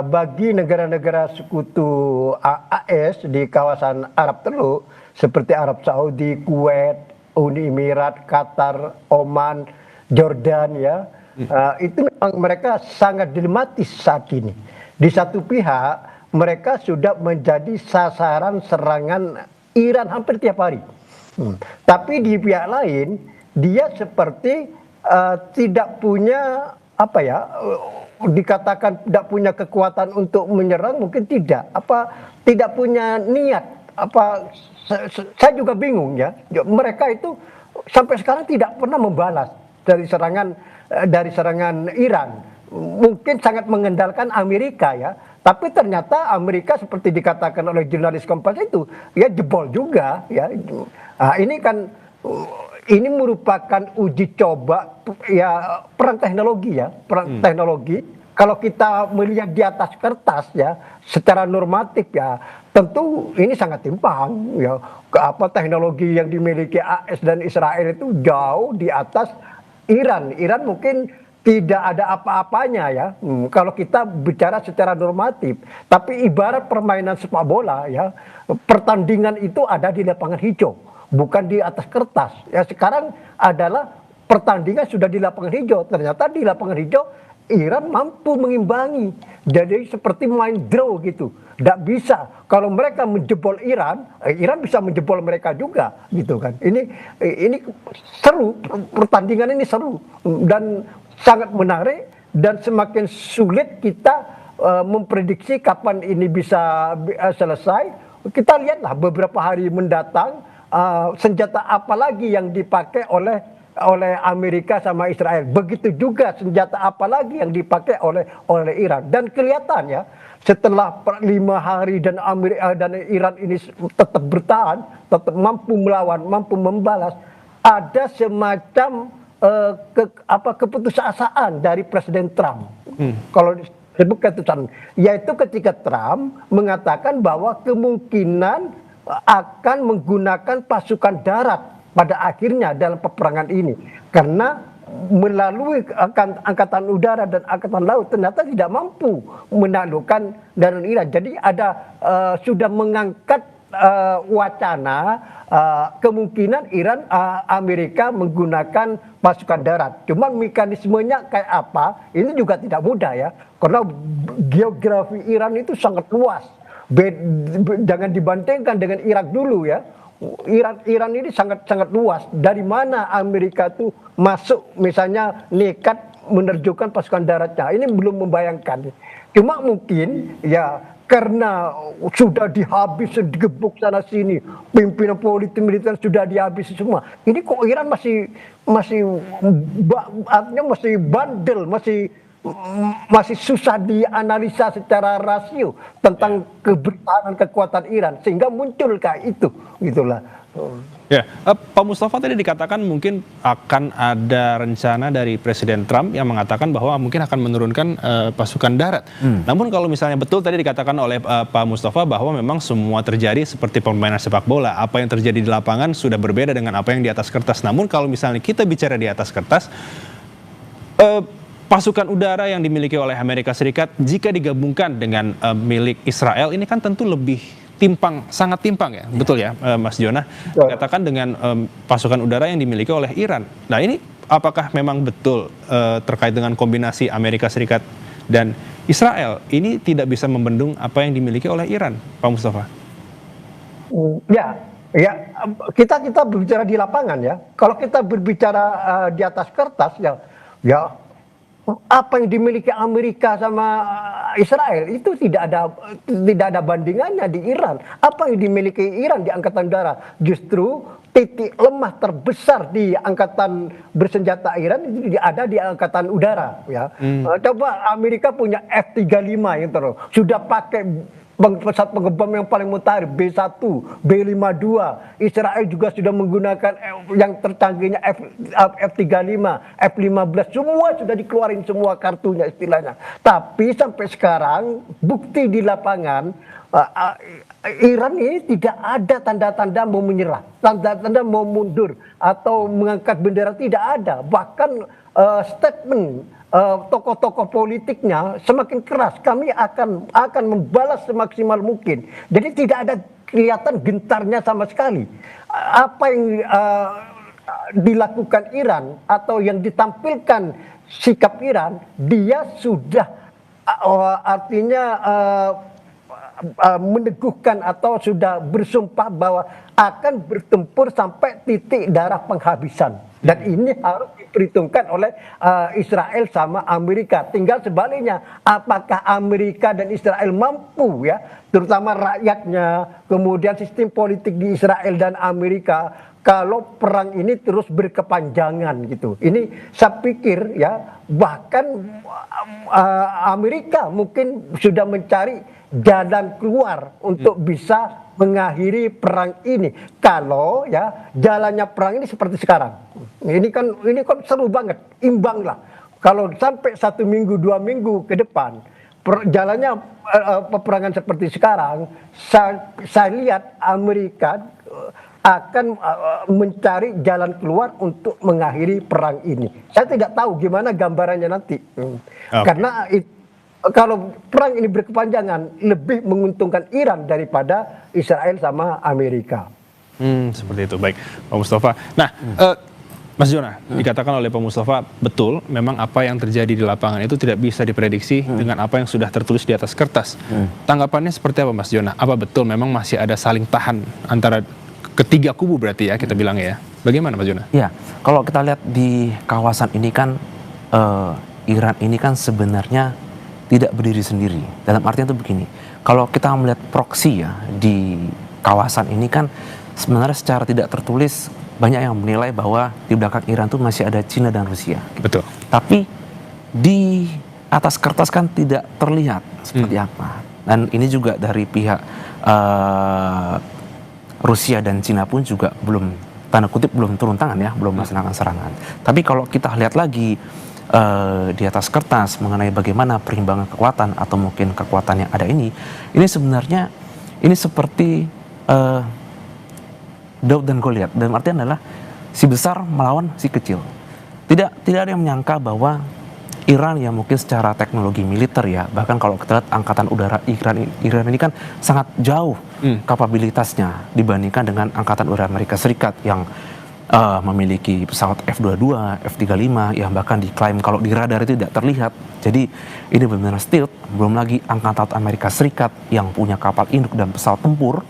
bagi negara-negara sekutu AS di kawasan Arab Teluk seperti Arab Saudi, Kuwait, Uni Emirat, Qatar, Oman, Jordan ya. Itu memang mereka sangat dilematis saat ini. Di satu pihak mereka sudah menjadi sasaran serangan Iran hampir tiap hari. Tapi di pihak lain dia seperti tidak punya dikatakan tidak punya kekuatan untuk menyerang, mungkin tidak punya niat saya juga bingung ya, mereka itu sampai sekarang tidak pernah membalas dari serangan Iran. Mungkin sangat mengandalkan Amerika ya, tapi ternyata Amerika seperti dikatakan oleh jurnalis Kompas itu ya jebol juga ya. Ini merupakan uji coba ya, perang teknologi ya, teknologi. Kalau kita melihat di atas kertas ya, secara normatif ya, tentu ini sangat timpang ya. Teknologi yang dimiliki AS dan Israel itu jauh di atas Iran. Iran mungkin tidak ada apa-apanya ya, kalau kita bicara secara normatif. Tapi ibarat permainan sepak bola ya, pertandingan itu ada di lapangan hijau, bukan di atas kertas. Ya sekarang adalah pertandingan sudah di lapangan hijau. Ternyata di lapangan hijau Iran mampu mengimbangi. Jadi seperti main draw gitu. Tidak bisa. Kalau mereka menjebol Iran, Iran bisa menjebol mereka juga gitu kan. Ini seru, pertandingan ini seru dan sangat menarik, dan semakin sulit kita memprediksi kapan ini bisa selesai. Kita lihatlah beberapa hari mendatang senjata apa lagi yang dipakai oleh Amerika sama Israel. Begitu juga senjata apa lagi yang dipakai oleh Iran. Dan kelihatan ya, setelah 5 hari dan Iran ini tetap bertahan, tetap mampu melawan, mampu membalas, ada semacam keputusasaan dari Presiden Trump. Kalau disebut keputusan, yaitu ketika Trump mengatakan bahwa kemungkinan akan menggunakan pasukan darat pada akhirnya dalam peperangan ini, karena melalui angkatan udara dan angkatan laut ternyata tidak mampu menaklukkan darat Iran. Jadi ada sudah mengangkat wacana kemungkinan Amerika menggunakan pasukan darat. Cuma mekanismenya kayak apa, ini juga tidak mudah ya, karena geografi Iran itu sangat luas. Jangan dibandingkan dengan Irak dulu ya. Iran ini sangat luas. Dari mana Amerika itu masuk, misalnya nekat menerjunkan pasukan daratnya, ini belum membayangkan. Cuma mungkin ya karena sudah dihabis, digebuk sana sini, pimpinan politik militer sudah dihabisi semua. Ini kok Iran artinya masih bandel, masih susah dianalisa secara rasio tentang kebertahanan kekuatan Iran, sehingga muncul kayak itu, gitulah. Ya, Pak Mustafa tadi dikatakan mungkin akan ada rencana dari Presiden Trump yang mengatakan bahwa mungkin akan menurunkan pasukan darat. Namun kalau misalnya betul tadi dikatakan oleh Pak Mustafa bahwa memang semua terjadi seperti permainan sepak bola, apa yang terjadi di lapangan sudah berbeda dengan apa yang di atas kertas. Namun kalau misalnya kita bicara di atas kertas, pasukan udara yang dimiliki oleh Amerika Serikat jika digabungkan dengan milik Israel ini kan tentu lebih sangat timpang ya, betul ya Mas Jonah, katakan dengan pasukan udara yang dimiliki oleh Iran. Nah ini apakah memang betul terkait dengan kombinasi Amerika Serikat dan Israel ini tidak bisa membendung apa yang dimiliki oleh Iran, Pak Mustafa? Ya, kita berbicara di lapangan ya. Kalau kita berbicara di atas kertas ya apa yang dimiliki Amerika sama Israel itu tidak ada bandingannya di Iran. Apa yang dimiliki Iran di angkatan udara, justru titik lemah terbesar di angkatan bersenjata Iran itu ada di angkatan udara ya. Coba Amerika punya F-35 yang terus sudah pakai pesawat pengebom yang paling mutakhir B-1, B-52. Israel juga sudah menggunakan yang tercanggihnya F-35, F-15. Semua sudah dikeluarin semua kartunya istilahnya. Tapi sampai sekarang bukti di lapangan Iran ini tidak ada tanda-tanda mau menyerah, tanda-tanda mau mundur atau mengangkat bendera, tidak ada. Bahkan statement tokoh-tokoh politiknya semakin keras, kami akan membalas semaksimal mungkin. Jadi tidak ada kelihatan gentarnya sama sekali. Apa yang dilakukan Iran atau yang ditampilkan sikap Iran, dia sudah artinya meneguhkan atau sudah bersumpah bahwa akan bertempur sampai titik darah penghabisan. Dan ini harus diperhitungkan oleh Israel sama Amerika. Tinggal sebaliknya, apakah Amerika dan Israel mampu ya, terutama rakyatnya, kemudian sistem politik di Israel dan Amerika, kalau perang ini terus berkepanjangan gitu. Ini saya pikir ya, bahkan Amerika mungkin sudah mencari jalan keluar untuk bisa mengakhiri perang ini. Kalau ya jalannya perang ini seperti sekarang, ini kan seru banget, imbang lah. Kalau sampai 1 minggu 2 minggu ke depan jalannya peperangan seperti sekarang, saya lihat Amerika akan mencari jalan keluar untuk mengakhiri perang ini. Saya tidak tahu gimana gambarannya nanti, karena kalau perang ini berkepanjangan lebih menguntungkan Iran daripada Israel sama Amerika. Seperti itu. Baik, Pak Mustafa. Nah, Mas Jona, dikatakan oleh Pak Mustafa, betul, memang apa yang terjadi di lapangan itu tidak bisa diprediksi dengan apa yang sudah tertulis di atas kertas. Tanggapannya seperti apa, Mas Jona? Apa betul memang masih ada saling tahan antara ketiga kubu berarti ya, kita bilang ya? Bagaimana, Mas Jona? Ya, kalau kita lihat di kawasan ini kan, Iran ini kan sebenarnya tidak berdiri sendiri. Dalam artinya itu begini, kalau kita melihat proksi ya di kawasan ini kan sebenarnya secara tidak tertulis banyak yang menilai bahwa di belakang Iran itu masih ada Cina dan Rusia. Betul. Tapi di atas kertas kan tidak terlihat seperti apa. Dan ini juga dari pihak Rusia dan Cina pun juga belum, tanda kutip, belum turun tangan ya, belum melaksanakan serangan. Tapi kalau kita lihat lagi di atas kertas mengenai bagaimana perimbangan kekuatan atau mungkin kekuatan yang ada ini sebenarnya ini seperti Daud dan Goliat. Dalam artian adalah si besar melawan si kecil. Tidak ada yang menyangka bahwa Iran yang mungkin secara teknologi militer ya, bahkan kalau kita lihat angkatan udara Iran ini kan sangat jauh kapabilitasnya dibandingkan dengan angkatan udara Amerika Serikat yang memiliki pesawat F-22, F-35 yang bahkan diklaim kalau di radar itu tidak terlihat. Jadi ini benar-benar stealth. Belum lagi angkatan Amerika Serikat yang punya kapal induk dan pesawat tempur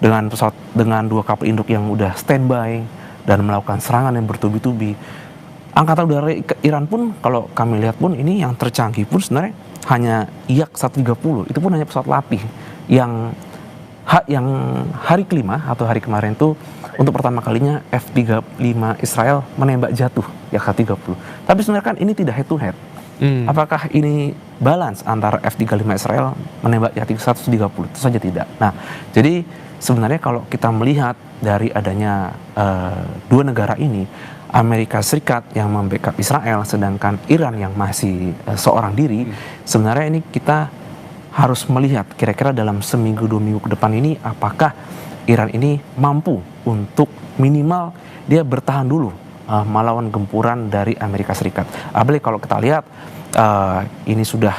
dengan 2 kapal induk yang udah standby dan melakukan serangan yang bertubi-tubi. Angkatan udara Iran pun kalau kami lihat pun ini yang tercanggih pun sebenarnya hanya Yak-130. Itu pun hanya pesawat latih yang hari kelima atau hari kemarin itu untuk pertama kalinya F-35 Israel menembak jatuh Yak-130. Tapi sebenarnya kan ini tidak head to head. Apakah ini balance antara F-35 Israel menembak Yak-130? Itu saja tidak. Nah, jadi sebenarnya kalau kita melihat dari adanya 2 negara ini, Amerika Serikat yang membackup Israel, sedangkan Iran yang masih seorang diri, sebenarnya ini kita harus melihat kira-kira dalam 1 minggu 2 minggu ke depan ini apakah Iran ini mampu untuk minimal dia bertahan dulu melawan gempuran dari Amerika Serikat. Apalagi kalau kita lihat ini sudah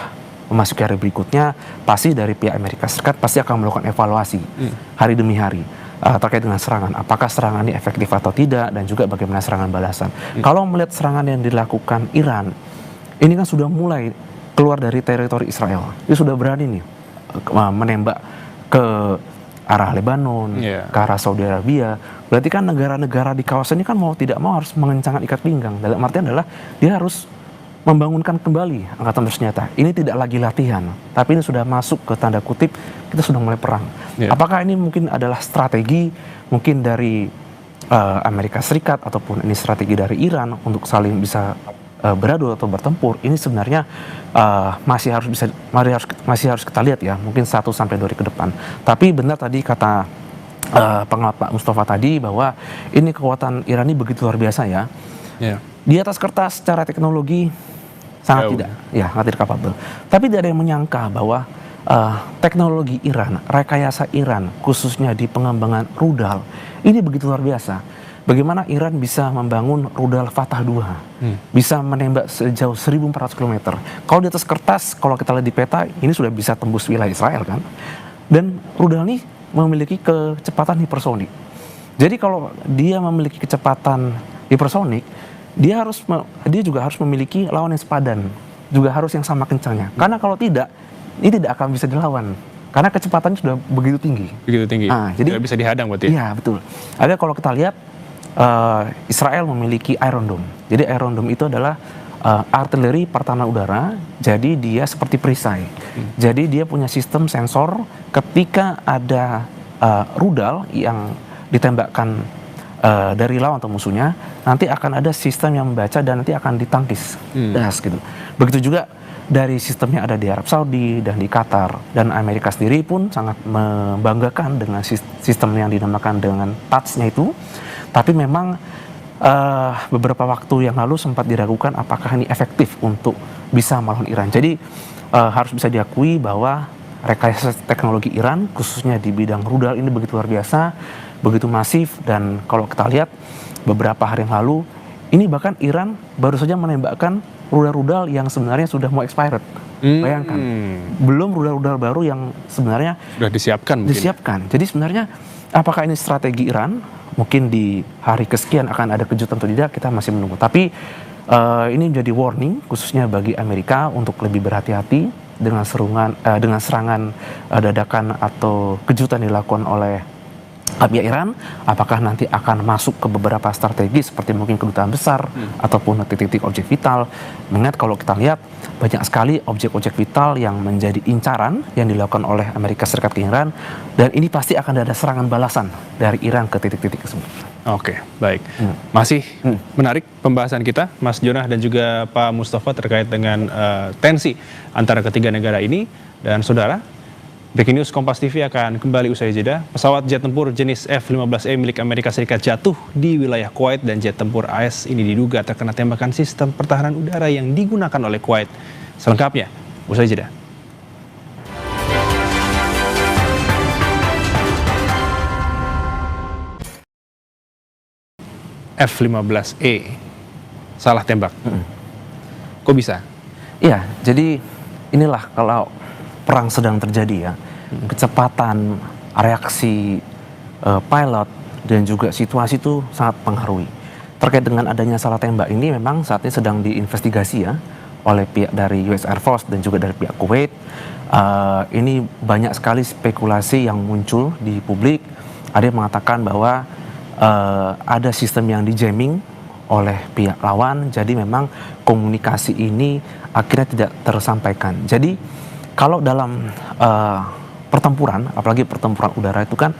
memasuki hari berikutnya, pasti dari pihak Amerika Serikat pasti akan melakukan evaluasi hari demi hari terkait dengan serangan. Apakah serangan ini efektif atau tidak, dan juga bagaimana serangan balasan. Kalau melihat serangan yang dilakukan Iran, ini kan sudah mulai keluar dari teritori Israel. Dia sudah berani nih menembak ke arah Lebanon, ke arah Saudi Arabia. Berarti kan negara-negara di kawasan ini kan mau tidak mau harus mengencangkan ikat pinggang. Dalam artian adalah dia harus membangunkan kembali angkatan bersenjata. Ini tidak lagi latihan, tapi ini sudah masuk ke tanda kutip kita sudah mulai perang. Apakah ini mungkin adalah strategi mungkin dari Amerika Serikat ataupun ini strategi dari Iran untuk saling bisa beradu atau bertempur? Ini sebenarnya masih harus kita lihat ya, mungkin 1 sampai 2 hari ke depan. Tapi benar tadi kata pengamat Pak Mustafa tadi bahwa ini kekuatan Iran ini begitu luar biasa ya. Di atas kertas secara teknologi sangat tidak kapabel. Tapi tidak ada yang menyangka bahwa teknologi Iran, rekayasa Iran khususnya di pengembangan rudal ini begitu luar biasa. Bagaimana Iran bisa membangun rudal Fatah 2, bisa menembak sejauh 1.400 km. Kalau di atas kertas, kalau kita lihat di peta, ini sudah bisa tembus wilayah Israel kan. Dan rudal ini memiliki kecepatan hipersonik. Jadi kalau dia memiliki kecepatan hipersonik, dia juga harus memiliki lawan yang sepadan, juga harus yang sama kencangnya. Karena kalau tidak, ini tidak akan bisa dilawan. Karena kecepatannya sudah begitu tinggi. Begitu tinggi. Jadi tidak bisa dihadang berarti. Iya, betul. Ada kalau kita lihat Israel memiliki Iron Dome. Jadi Iron Dome itu adalah artileri pertahanan udara. Jadi dia seperti perisai. Jadi dia punya sistem sensor ketika ada rudal yang ditembakkan dari lawan atau musuhnya, nanti akan ada sistem yang membaca dan nanti akan ditangkis. Das gitu. Begitu juga dari sistemnya ada di Arab Saudi dan di Qatar, dan Amerika sendiri pun sangat membanggakan dengan sistem yang dinamakan dengan TATS-nya itu. Tapi memang beberapa waktu yang lalu sempat diragukan apakah ini efektif untuk bisa melawan Iran. Jadi harus bisa diakui bahwa rekayasa teknologi Iran khususnya di bidang rudal ini begitu luar biasa, begitu masif. Dan kalau kita lihat beberapa hari yang lalu, ini bahkan Iran baru saja menembakkan rudal-rudal yang sebenarnya sudah mau expired. Bayangkan, belum rudal-rudal baru yang sebenarnya sudah disiapkan. Disiapkan. Jadi sebenarnya apakah ini strategi Iran? Mungkin di hari kesekian akan ada kejutan atau tidak, kita masih menunggu. Tapi ini menjadi warning khususnya bagi Amerika untuk lebih berhati-hati dengan serangan dadakan atau kejutan dilakukan oleh pihak Iran. Apakah nanti akan masuk ke beberapa strategi seperti mungkin kedutaan besar ataupun titik-titik objek vital. Mengingat kalau kita lihat banyak sekali objek-objek vital yang menjadi incaran yang dilakukan oleh Amerika Serikat ke Iran, dan ini pasti akan ada serangan balasan dari Iran ke titik-titik tersebut. Oke, baik. Masih menarik pembahasan kita, Mas Jonah dan juga Pak Mustafa, terkait dengan tensi antara ketiga negara ini. Dan saudara, Breaking News Kompas TV akan kembali usai jeda. Pesawat jet tempur jenis F-15E milik Amerika Serikat jatuh di wilayah Kuwait, dan jet tempur AS ini diduga terkena tembakan sistem pertahanan udara yang digunakan oleh Kuwait. Selengkapnya usai jeda. F-15E salah tembak. Kok bisa? Iya, jadi inilah kalau perang sedang terjadi ya, kecepatan reaksi pilot dan juga situasi itu sangat mempengaruhi. Terkait dengan adanya salah tembak ini memang saat ini sedang diinvestigasi ya oleh pihak dari US Air Force dan juga dari pihak Kuwait. Ini banyak sekali spekulasi yang muncul di publik. Ada yang mengatakan bahwa ada sistem yang dijamming oleh pihak lawan, jadi memang komunikasi ini akhirnya tidak tersampaikan. Jadi kalau dalam pertempuran, apalagi pertempuran udara itu kan,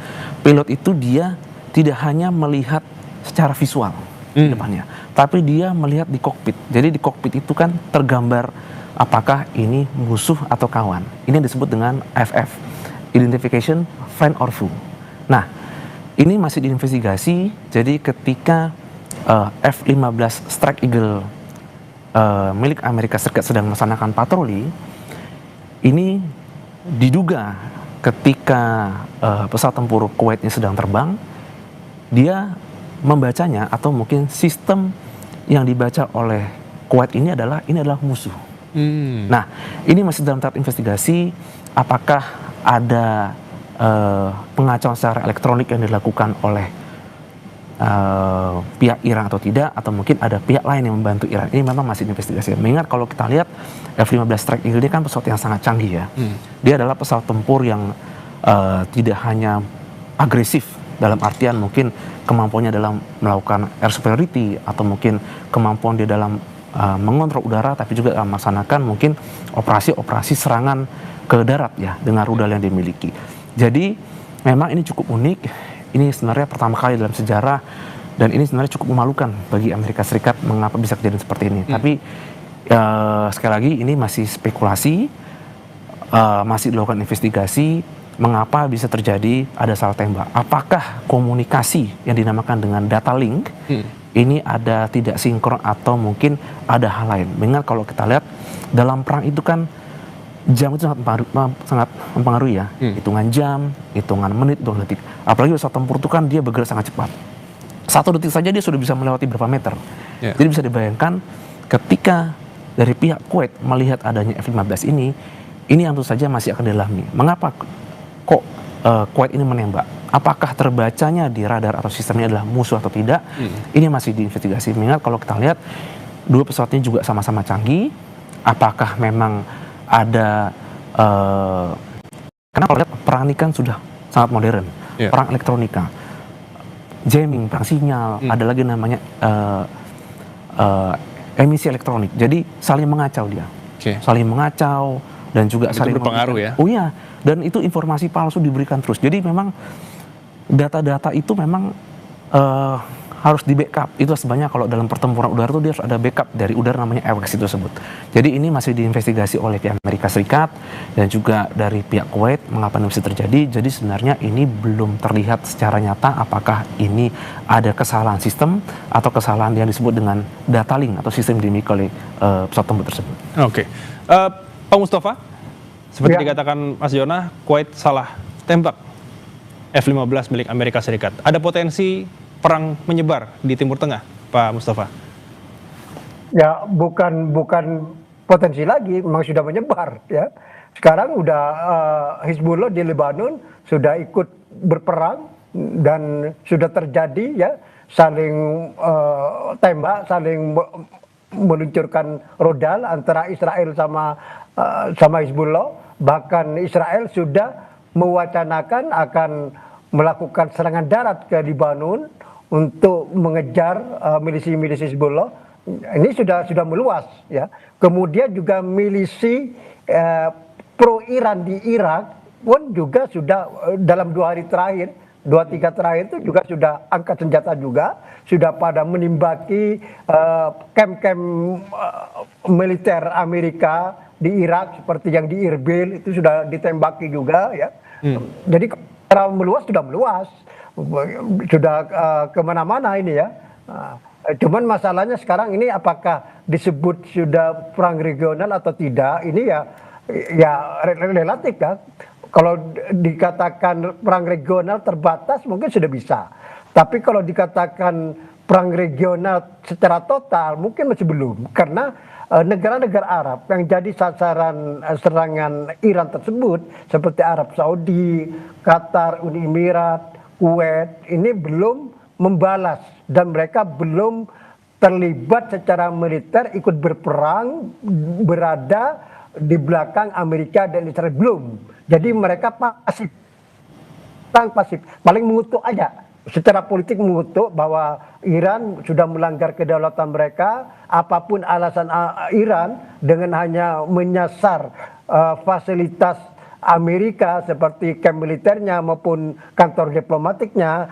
pilot itu dia tidak hanya melihat secara visual di depannya, tapi dia melihat di kokpit. Jadi di kokpit itu kan tergambar apakah ini musuh atau kawan. Ini disebut dengan FF, Identification Friend or Foe. Nah, ini masih diinvestigasi. Jadi ketika F-15 Strike Eagle milik Amerika Serikat sedang melaksanakan patroli, ini diduga ketika pesawat tempur Kuwait ini sedang terbang, dia membacanya atau mungkin sistem yang dibaca oleh Kuwait ini adalah musuh. Nah, ini masih dalam tahap investigasi apakah ada pengacauan secara elektronik yang dilakukan oleh pihak Iran atau tidak, atau mungkin ada pihak lain yang membantu Iran. Ini memang masih diinvestigasi. Mengingat kalau kita lihat F-15 Strike Eagle ini kan pesawat yang sangat canggih ya. Dia adalah pesawat tempur yang tidak hanya agresif dalam artian mungkin kemampuannya dalam melakukan air superiority atau mungkin kemampuan dia dalam mengontrol udara, tapi juga melaksanakan mungkin operasi-operasi serangan ke darat ya dengan rudal yang dimiliki. Jadi memang ini cukup unik. Ini sebenarnya pertama kali dalam sejarah, dan ini sebenarnya cukup memalukan bagi Amerika Serikat mengapa bisa kejadian seperti ini. Tapi sekali lagi ini masih spekulasi, masih dilakukan investigasi mengapa bisa terjadi ada salah tembak. Apakah komunikasi yang dinamakan dengan data link ini ada tidak sinkron atau mungkin ada hal lain. Mengingat kalau kita lihat dalam perang itu kan jam itu sangat mempengaruhi ya, hitungan jam, hitungan menit, hitungan detik. Apalagi pesawat tempur itu kan dia bergerak sangat cepat. 1 detik saja dia sudah bisa melewati berapa meter. Jadi bisa dibayangkan ketika dari pihak Kuwait melihat adanya F-15 ini yang tentu saja masih akan didalami. Mengapa kok Kuwait ini menembak? apakah terbacanya di radar atau sistemnya adalah musuh atau tidak, ini masih diinvestigasi. Mengingat kalau kita lihat dua pesawatnya juga sama-sama canggih, apakah memang ada karena kalau lihat perang ini kan sudah sangat modern, perang elektronika, jamming, perang sinyal, ada lagi namanya emisi elektronik, jadi saling mengacau dia, saling mengacau dan juga itu saling berpengaruh ya. Oh iya, dan itu informasi palsu diberikan terus. Jadi memang data-data itu memang harus di backup. Itu sebenarnya kalau dalam pertempuran udara itu dia harus ada backup dari udara namanya AWACS itu tersebut. Jadi ini masih diinvestigasi oleh pihak Amerika Serikat dan juga dari pihak Kuwait mengapa ini bisa terjadi. Jadi sebenarnya ini belum terlihat secara nyata apakah ini ada kesalahan sistem atau kesalahan yang disebut dengan data link atau sistem dimiliki oleh pesawat tempur tersebut. Oke. Pak Mustafa, seperti dikatakan Mas Yona, Kuwait salah tembak F-15 milik Amerika Serikat. Ada potensi perang menyebar di Timur Tengah, Pak Mustafa? Ya, bukan potensi lagi, memang sudah menyebar ya. Sekarang udah Hizbullah di Lebanon sudah ikut berperang dan sudah terjadi ya saling tembak, saling meluncurkan rodal antara Israel sama Hizbullah. Bahkan Israel sudah mewacanakan akan melakukan serangan darat ke Lebanon untuk mengejar milisi-milisi Hizbullah. Ini sudah meluas ya. Kemudian juga milisi pro Iran di Irak pun juga sudah dalam 2 hari terakhir, 2-3 terakhir itu juga sudah angkat senjata juga, sudah pada menimbaki kamp-kamp militer Amerika di Irak seperti yang di Irbil itu sudah ditembaki juga ya. Jadi secara meluas sudah meluas, sudah kemana-mana ini ya. Cuman masalahnya sekarang ini apakah disebut sudah perang regional atau tidak, ini ya relatif ya. Kalau dikatakan perang regional terbatas mungkin sudah bisa, tapi kalau dikatakan perang regional secara total mungkin masih belum, karena negara-negara Arab yang jadi sasaran serangan Iran tersebut seperti Arab Saudi, Qatar, Uni Emirat, Kuwait ini belum membalas dan mereka belum terlibat secara militer ikut berperang berada di belakang Amerika dan Israel, belum. Jadi mereka pasif, paling mengutuk aja. Secara politik mengutuk bahwa Iran sudah melanggar kedaulatan mereka, apapun alasan Iran dengan hanya menyasar fasilitas Amerika seperti kamp militernya maupun kantor diplomatiknya,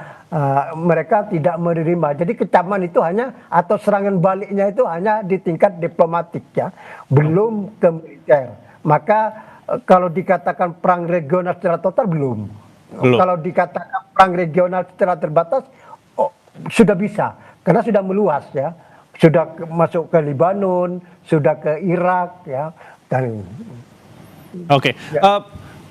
mereka tidak menerima. Jadi kecaman itu hanya atau serangan baliknya itu hanya di tingkat diplomatik ya, belum ke militer. Maka kalau dikatakan perang regional secara total belum. Kalau dikatakan perang regional secara terbatas sudah bisa, karena sudah meluas ya, sudah masuk ke Lebanon, sudah ke Irak ya. Dan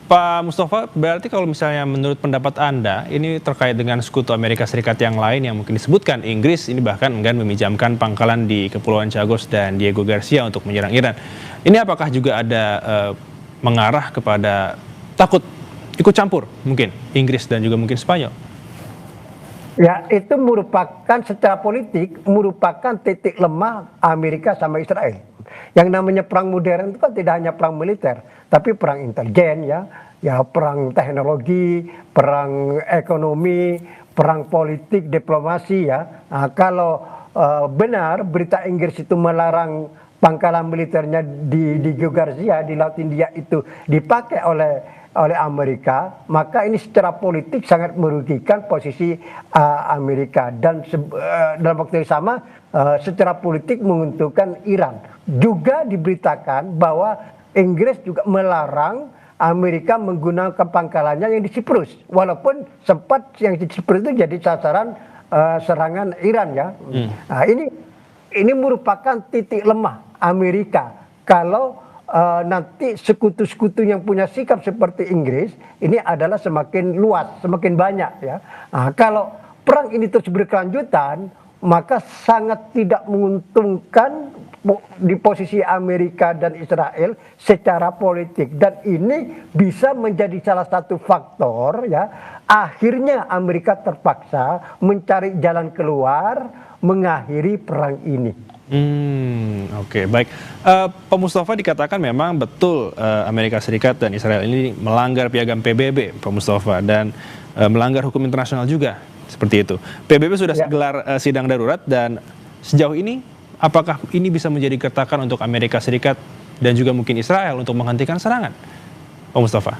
Pak Mustafa, berarti kalau misalnya menurut pendapat Anda, ini terkait dengan sekutu Amerika Serikat yang lain yang mungkin disebutkan, Inggris ini bahkan enggan meminjamkan pangkalan di Kepulauan Chagos dan Diego Garcia untuk menyerang Iran. Ini apakah juga ada mengarah kepada takut ikut campur mungkin Inggris dan juga mungkin Spanyol? Ya, itu merupakan secara politik merupakan titik lemah Amerika sama Israel. Yang namanya perang modern itu kan tidak hanya perang militer, tapi perang intelijen ya perang teknologi, perang ekonomi, perang politik, diplomasi ya. Nah, kalau benar berita Inggris itu melarang pangkalan militernya di Garcia di Laut India itu dipakai oleh Amerika, maka ini secara politik sangat merugikan posisi Amerika dan dalam waktu yang sama secara politik menguntungkan Iran. Juga diberitakan bahwa Inggris juga melarang Amerika menggunakan pangkalannya yang di Siprus, walaupun sempat yang di Siprus itu jadi sasaran serangan Iran ya. Nah, ini merupakan titik lemah Amerika kalau nanti sekutu-sekutu yang punya sikap seperti Inggris ini adalah semakin luas, semakin banyak ya. Nah, kalau perang ini terus berkelanjutan, maka sangat tidak menguntungkan di posisi Amerika dan Israel secara politik, dan ini bisa menjadi salah satu faktor ya akhirnya Amerika terpaksa mencari jalan keluar mengakhiri perang ini. Oke, baik. Pak Mustafa, dikatakan memang betul Amerika Serikat dan Israel ini melanggar piagam PBB, Pak Mustafa, dan melanggar hukum internasional juga, seperti itu. PBB sudah gelar sidang darurat, dan sejauh ini apakah ini bisa menjadi gertakan untuk Amerika Serikat dan juga mungkin Israel untuk menghentikan serangan, Pak Mustafa?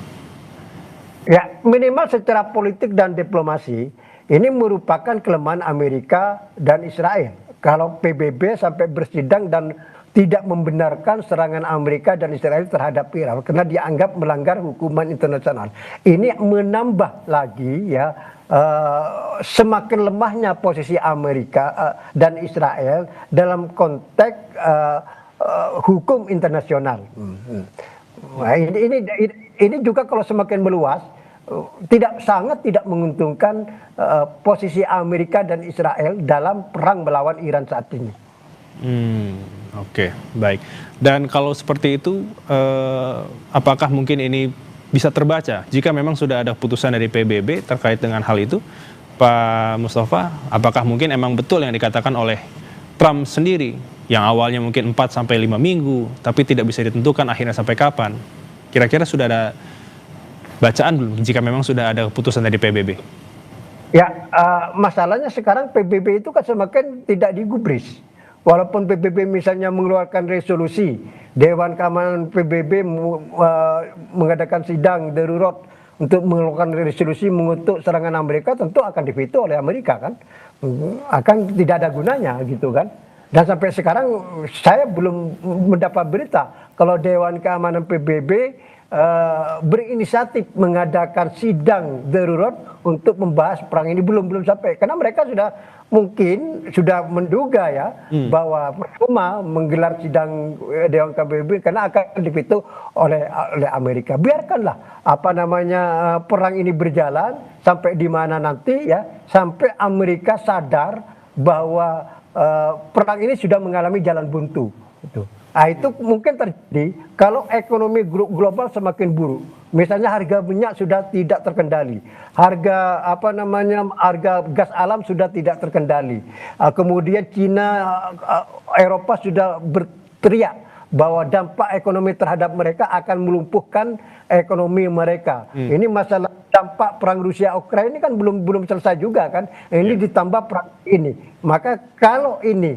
Ya, minimal secara politik dan diplomasi ini merupakan kelemahan Amerika dan Israel. Kalau PBB sampai bersidang dan tidak membenarkan serangan Amerika dan Israel terhadap Iran karena dianggap melanggar hukuman internasional. Ini menambah lagi ya semakin lemahnya posisi Amerika dan Israel dalam konteks hukum internasional. Nah, ini juga kalau semakin meluas sangat tidak menguntungkan posisi Amerika dan Israel dalam perang melawan Iran saat ini. Oke, baik. Dan kalau seperti itu, apakah mungkin ini bisa terbaca jika memang sudah ada putusan dari PBB terkait dengan hal itu, Pak Mustafa? Apakah mungkin emang betul yang dikatakan oleh Trump sendiri, yang awalnya mungkin 4 sampai 5 minggu, tapi tidak bisa ditentukan akhirnya sampai kapan? Kira-kira sudah ada bacaan belum jika memang sudah ada keputusan dari PBB? Ya, masalahnya sekarang PBB itu kan semakin tidak digubris. Walaupun PBB misalnya mengeluarkan resolusi, Dewan Keamanan PBB mengadakan sidang darurat untuk mengeluarkan resolusi mengutuk serangan Amerika, tentu akan diveto oleh Amerika kan, akan tidak ada gunanya gitu kan. Dan sampai sekarang saya belum mendapat berita kalau Dewan Keamanan PBB berinisiatif mengadakan sidang darurat untuk membahas perang ini, belum sampai, karena mereka sudah menduga ya bahwa percuma menggelar sidang Dewan PBB karena akan diveto oleh Amerika. Biarkanlah perang ini berjalan sampai di mana nanti ya, sampai Amerika sadar bahwa perang ini sudah mengalami jalan buntu. Nah, itu mungkin terjadi kalau ekonomi global semakin buruk. Misalnya harga minyak sudah tidak terkendali, harga harga gas alam sudah tidak terkendali. Kemudian Cina, Eropa sudah berteriak bahwa dampak ekonomi terhadap mereka akan melumpuhkan ekonomi mereka. Ini masalah dampak perang Rusia Ukraina ini kan belum selesai juga kan. Ini ditambah perang ini. Maka kalau ini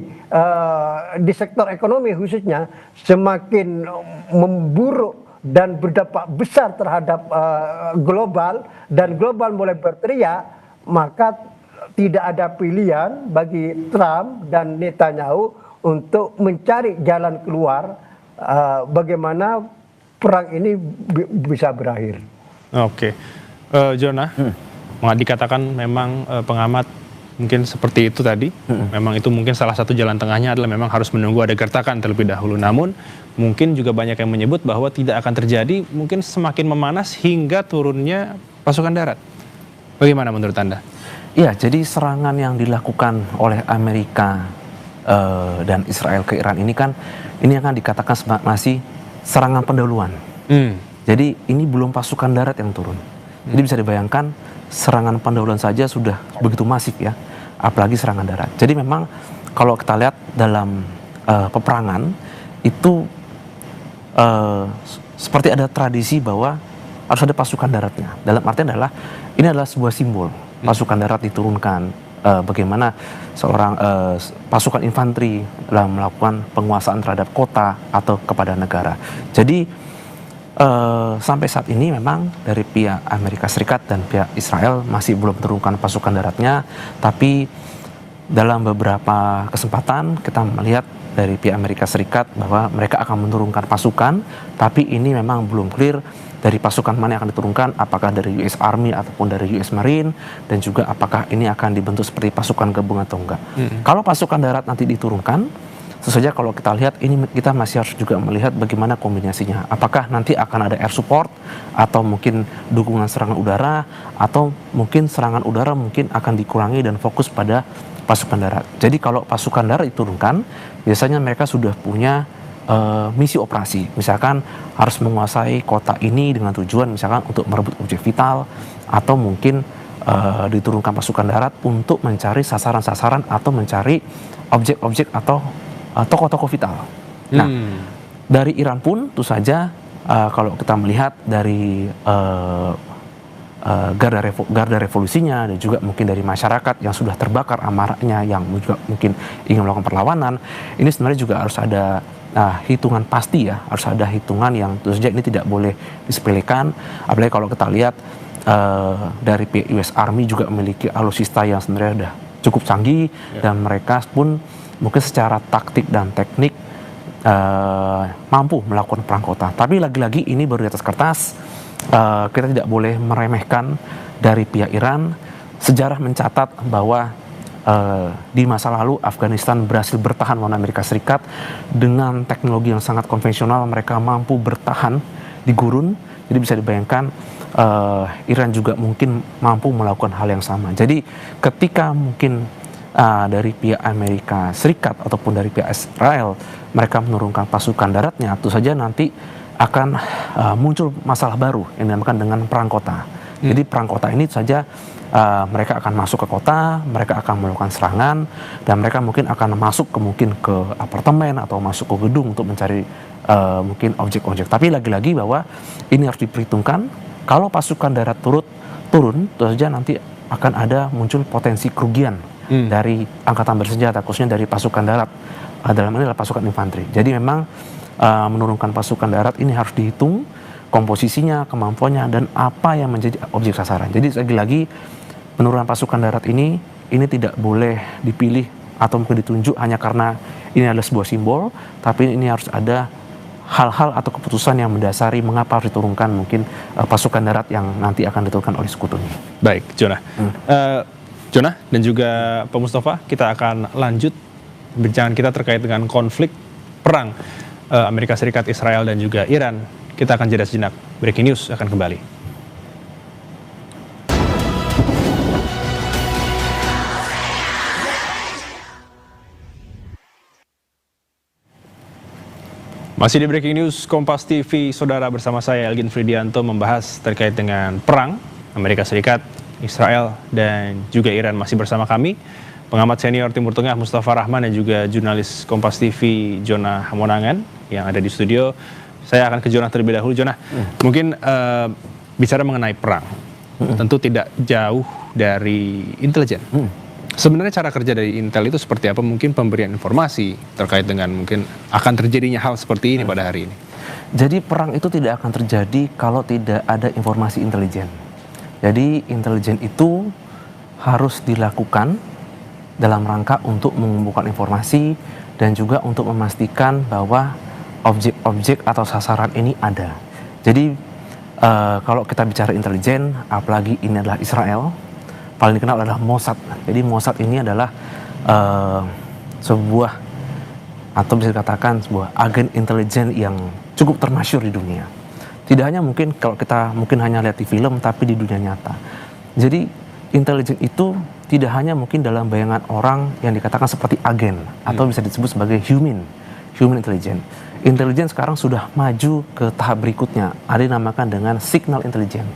di sektor ekonomi khususnya semakin memburuk dan berdampak besar terhadap global, dan global mulai berteriak, maka tidak ada pilihan bagi Trump dan Netanyahu untuk mencari jalan keluar bagaimana perang ini bisa berakhir. Oke, Jonah, dikatakan memang pengamat mungkin seperti itu tadi, memang itu mungkin salah satu jalan tengahnya adalah memang harus menunggu ada gertakan terlebih dahulu. Namun mungkin juga banyak yang menyebut bahwa tidak akan terjadi, mungkin semakin memanas hingga turunnya pasukan darat. Bagaimana menurut Anda? Iya, jadi serangan yang dilakukan oleh Amerika dan Israel ke Iran ini kan, ini akan dikatakan masih serangan pendahuluan. Jadi ini belum pasukan darat yang turun. Jadi bisa dibayangkan serangan pendahuluan saja sudah begitu masif ya, apalagi serangan darat. Jadi memang kalau kita lihat dalam peperangan itu seperti ada tradisi bahwa harus ada pasukan daratnya. Dalam artian adalah ini adalah sebuah simbol pasukan darat diturunkan, bagaimana seorang pasukan infanteri dalam melakukan penguasaan terhadap kota atau kepada negara. Jadi sampai saat ini memang dari pihak Amerika Serikat dan pihak Israel masih belum menurunkan pasukan daratnya, tapi dalam beberapa kesempatan kita melihat dari pihak Amerika Serikat bahwa mereka akan menurunkan pasukan, tapi ini memang belum clear dari pasukan mana yang akan diturunkan, apakah dari US Army ataupun dari US Marine, dan juga apakah ini akan dibentuk seperti pasukan gabungan atau enggak. Kalau pasukan darat nanti diturunkan, tentu saja kalau kita lihat ini kita masih harus juga melihat bagaimana kombinasinya. Apakah nanti akan ada air support, atau mungkin dukungan serangan udara, atau mungkin serangan udara mungkin akan dikurangi dan fokus pada pasukan darat. Jadi kalau pasukan darat diturunkan, biasanya mereka sudah punya misi operasi. Misalkan harus menguasai kota ini dengan tujuan misalkan untuk merebut objek vital, atau mungkin diturunkan pasukan darat untuk mencari sasaran-sasaran atau mencari objek-objek atau tokoh-tokoh vital. Nah, dari Iran pun tentu saja kalau kita melihat dari garda revolusinya dan juga mungkin dari masyarakat yang sudah terbakar amarahnya, yang juga mungkin ingin melakukan perlawanan, ini sebenarnya juga harus ada hitungan pasti ya, harus ada hitungan yang tentu saja ini tidak boleh disepelekan. Apalagi kalau kita lihat dari pihak US Army juga memiliki alutsista yang sebenarnya sudah cukup canggih, dan mereka pun mungkin secara taktik dan teknik mampu melakukan perang kota. Tapi lagi-lagi ini baru di atas kertas. Kita tidak boleh meremehkan dari pihak Iran. Sejarah mencatat bahwa di masa lalu Afghanistan berhasil bertahan melawan Amerika Serikat dengan teknologi yang sangat konvensional. Mereka mampu bertahan di gurun. Jadi bisa dibayangkan Iran juga mungkin mampu melakukan hal yang sama. Jadi ketika mungkin dari pihak Amerika Serikat ataupun dari pihak Israel mereka menurunkan pasukan daratnya, tentu saja nanti akan muncul masalah baru yang dinamakan dengan perang kota. Jadi perang kota ini saja mereka akan masuk ke kota, mereka akan melakukan serangan, dan mereka mungkin akan masuk ke apartemen atau masuk ke gedung untuk mencari mungkin objek-objek. Tapi lagi-lagi bahwa ini harus diperhitungkan. Kalau pasukan darat turun, tentu saja nanti akan ada muncul potensi kerugian dari angkatan bersenjata, khususnya dari pasukan darat. Dalam ini adalah pasukan infanteri. Jadi memang menurunkan pasukan darat ini harus dihitung komposisinya, kemampuannya, dan apa yang menjadi objek sasaran. Jadi lagi-lagi penurunan pasukan darat ini tidak boleh dipilih atau mungkin ditunjuk hanya karena ini adalah sebuah simbol, tapi ini harus ada hal-hal atau keputusan yang mendasari mengapa harus diturunkan mungkin pasukan darat yang nanti akan diturunkan oleh sekutu ini. Baik, Jonah. Jonah dan juga Pak Mustafa, kita akan lanjut perbincangan kita terkait dengan konflik perang Amerika Serikat, Israel, dan juga Iran. Kita akan jeda sejenak. Breaking News akan kembali. Masih di Breaking News Kompas TV, saudara, bersama saya Elgin Fridianto membahas terkait dengan perang Amerika Serikat, Israel, dan juga Iran. Masih bersama kami pengamat senior Timur Tengah Mustafa Rahman dan juga jurnalis Kompas TV Jonah Hamonangan yang ada di studio. Saya akan ke Jonah terlebih dahulu. Jonah, mungkin bicara mengenai perang, tentu tidak jauh dari intelijen. Sebenarnya cara kerja dari Intel itu seperti apa? Mungkin pemberian informasi terkait dengan mungkin akan terjadinya hal seperti ini pada hari ini. Jadi perang itu tidak akan terjadi kalau tidak ada informasi intelijen. Jadi intelijen itu harus dilakukan dalam rangka untuk mengumpulkan informasi dan juga untuk memastikan bahwa objek-objek atau sasaran ini ada. Jadi kalau kita bicara intelijen, apalagi ini adalah Israel, paling dikenal adalah Mossad. Jadi Mossad ini adalah sebuah atau bisa dikatakan sebuah agen intelijen yang cukup termasyhur di dunia. Tidak hanya mungkin kalau kita mungkin hanya lihat di film, tapi di dunia nyata. Jadi intelijen itu tidak hanya mungkin dalam bayangan orang yang dikatakan seperti agen atau bisa disebut sebagai human intelligence. Intelijen sekarang sudah maju ke tahap berikutnya, ada yang dinamakan dengan signal intelligence.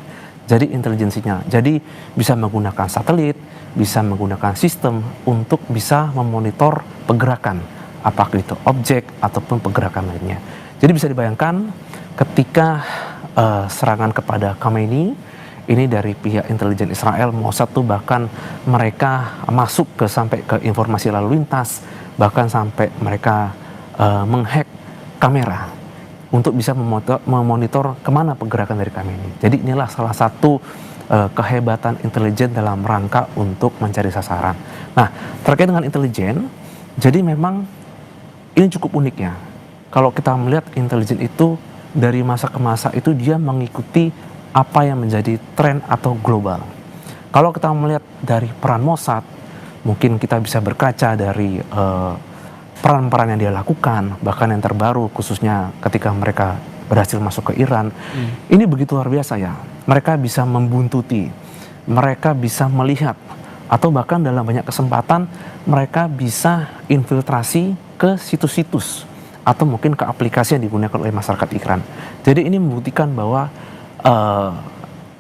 Jadi intelijensinya, jadi bisa menggunakan satelit, bisa menggunakan sistem untuk bisa memonitor pergerakan, apakah itu objek ataupun pergerakan lainnya. Jadi bisa dibayangkan ketika serangan kepada Khamenei, ini dari pihak intelijen Israel, Mossad tuh bahkan mereka masuk sampai ke informasi lalu lintas, bahkan sampai mereka menghack kamera untuk bisa memonitor kemana pergerakan dari Khamenei. Jadi inilah salah satu kehebatan intelijen dalam rangka untuk mencari sasaran. Nah, terkait dengan intelijen, jadi memang ini cukup unik ya. Kalau kita melihat intelijen itu dari masa ke masa itu dia mengikuti apa yang menjadi tren atau global. Kalau kita melihat dari peran Mossad, mungkin kita bisa berkaca dari peran-peran yang dia lakukan, bahkan yang terbaru khususnya ketika mereka berhasil masuk ke Iran. Ini begitu luar biasa ya. Mereka bisa membuntuti, mereka bisa melihat atau bahkan dalam banyak kesempatan mereka bisa infiltrasi ke situs-situs atau mungkin ke aplikasi yang digunakan oleh masyarakat Iran. Jadi ini membuktikan bahwa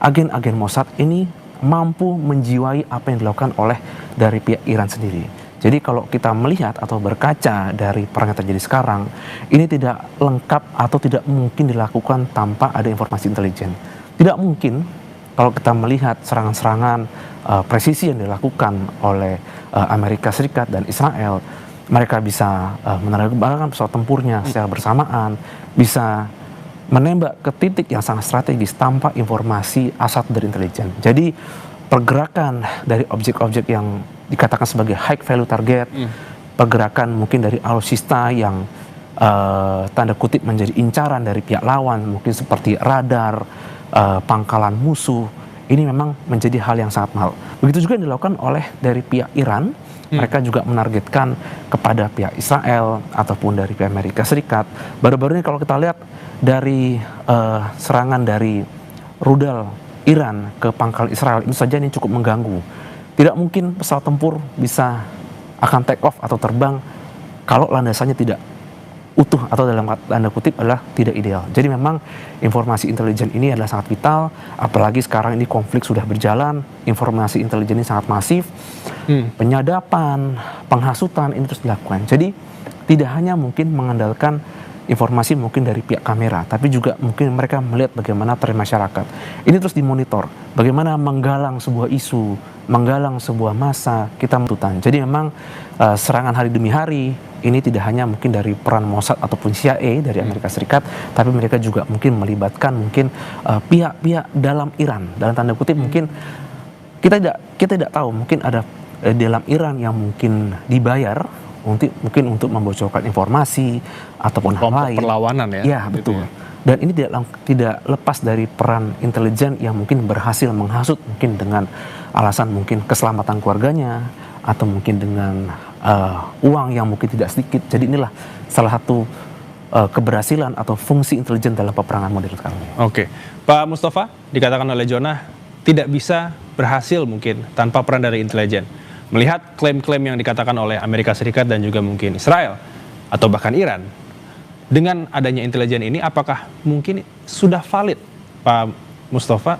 agen-agen Mossad ini mampu menjiwai apa yang dilakukan oleh dari pihak Iran sendiri. Jadi kalau kita melihat atau berkaca dari perang yang terjadi sekarang, ini tidak lengkap atau tidak mungkin dilakukan tanpa ada informasi intelijen. Tidak mungkin kalau kita melihat serangan-serangan presisi yang dilakukan oleh Amerika Serikat dan Israel, mereka bisa menerbangkan pesawat tempurnya secara bersamaan, bisa menembak ke titik yang sangat strategis tanpa informasi asal dari intelijen. Jadi pergerakan dari objek-objek yang dikatakan sebagai high value target, pergerakan mungkin dari alutsista yang tanda kutip menjadi incaran dari pihak lawan, mungkin seperti radar, pangkalan musuh, ini memang menjadi hal yang sangat mahal. Begitu juga yang dilakukan oleh dari pihak Iran, mereka juga menargetkan kepada pihak Israel ataupun dari pihak Amerika Serikat. Baru-baru ini kalau kita lihat dari serangan dari rudal Iran ke pangkal Israel, itu saja ini cukup mengganggu. Tidak mungkin pesawat tempur bisa akan take off atau terbang kalau landasannya tidak utuh atau dalam tanda kutip adalah tidak ideal. Jadi memang informasi intelijen ini adalah sangat vital, apalagi sekarang ini konflik sudah berjalan, informasi intelijen ini sangat masif, penyadapan, penghasutan ini terus dilakukan. Jadi tidak hanya mungkin mengandalkan informasi mungkin dari pihak kamera, tapi juga mungkin mereka melihat bagaimana tren masyarakat. Ini terus dimonitor, bagaimana menggalang sebuah isu, menggalang sebuah massa, kita tuntutan. Jadi memang serangan hari demi hari, ini tidak hanya mungkin dari peran Mossad ataupun CIA dari Amerika Serikat, tapi mereka juga mungkin melibatkan mungkin pihak-pihak dalam Iran, dalam tanda kutip mungkin kita tidak tahu, mungkin ada dalam Iran yang mungkin dibayar mungkin untuk membocorkan informasi ataupun hal lain. Perlawanan ya. Ya, betul. Gitu ya. Dan ini tidak lepas dari peran intelijen yang mungkin berhasil menghasut mungkin dengan alasan mungkin keselamatan keluarganya atau mungkin dengan uang yang mungkin tidak sedikit. Jadi inilah salah satu keberhasilan atau fungsi intelijen dalam peperangan modern sekarang. Oke, Pak Mustafa, dikatakan oleh Jonah tidak bisa berhasil mungkin tanpa peran dari intelijen. Melihat klaim-klaim yang dikatakan oleh Amerika Serikat dan juga mungkin Israel atau bahkan Iran, dengan adanya intelijen ini apakah mungkin sudah valid, Pak Mustafa?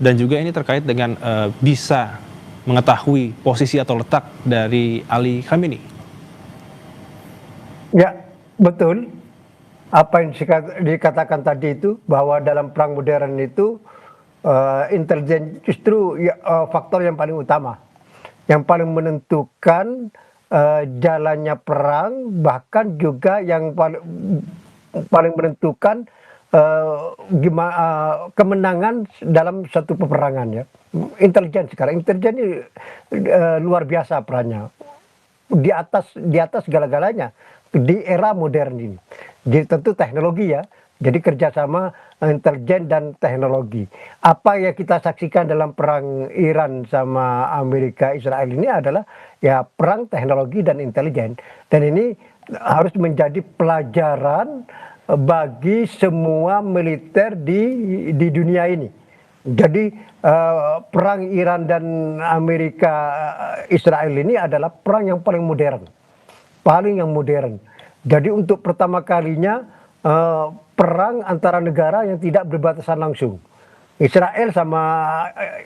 Dan juga ini terkait dengan bisa mengetahui posisi atau letak dari Ali Khamenei. Ya, betul. Apa yang dikatakan tadi itu, bahwa dalam perang modern itu intelijen justru faktor yang paling utama, yang paling menentukan jalannya perang, bahkan juga yang paling menentukan kemenangan dalam satu peperangan ya. Intelijen sekarang, intelijen ini luar biasa perannya, di atas segala-galanya di era modern ini. Jadi tentu teknologi ya. Jadi kerjasama intelijen dan teknologi. Apa yang kita saksikan dalam perang Iran sama Amerika Israel ini adalah ya perang teknologi dan intelijen. Dan ini harus menjadi pelajaran bagi semua militer di dunia ini. Jadi perang Iran dan Amerika Israel ini adalah perang yang paling modern. Paling yang modern. Jadi untuk pertama kalinya perang antara negara yang tidak berbatasan langsung. Israel sama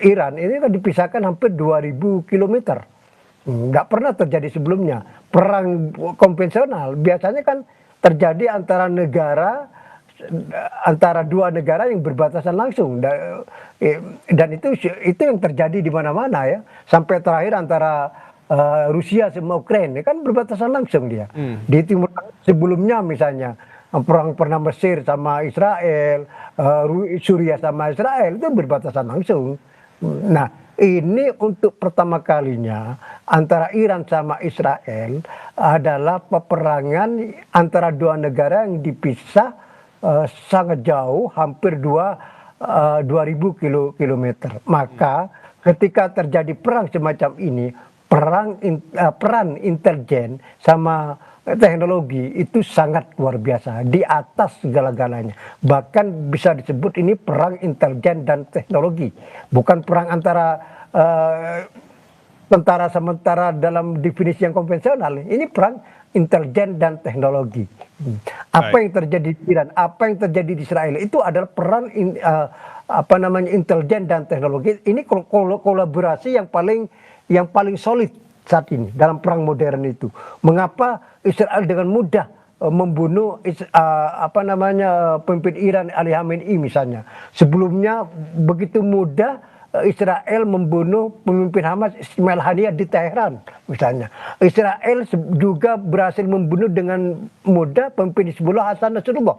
Iran ini kan dipisahkan hampir 2000 km. Nggak pernah terjadi sebelumnya. Perang konvensional biasanya kan terjadi antara dua negara yang berbatasan langsung. Dan itu yang terjadi di mana-mana ya. Sampai terakhir antara Rusia sama Ukraina kan berbatasan langsung dia. Di Timur sebelumnya misalnya perang pernah Mesir sama Israel, Suriah sama Israel itu berbatasan langsung. Nah, ini untuk pertama kalinya antara Iran sama Israel adalah peperangan antara dua negara yang dipisah sangat jauh, hampir 2000 kilometer. Maka ketika terjadi perang semacam ini, peran intelijen sama teknologi itu sangat luar biasa, di atas segala-galanya. Bahkan bisa disebut ini perang intelijen dan teknologi, bukan perang antara tentara sementara dalam definisi yang konvensional. Ini perang intelijen dan teknologi. Apa yang terjadi di Iran, apa yang terjadi di Israel itu adalah perang intelijen dan teknologi. Ini kolaborasi yang paling solid saat ini dalam perang modern itu. Mengapa Israel dengan mudah membunuh pemimpin Iran Ali Khamenei misalnya. Sebelumnya begitu mudah Israel membunuh pemimpin Hamas Ismail Haniyeh di Teheran misalnya. Israel juga berhasil membunuh dengan mudah pemimpin Hizbullah Hasan Nasrullah.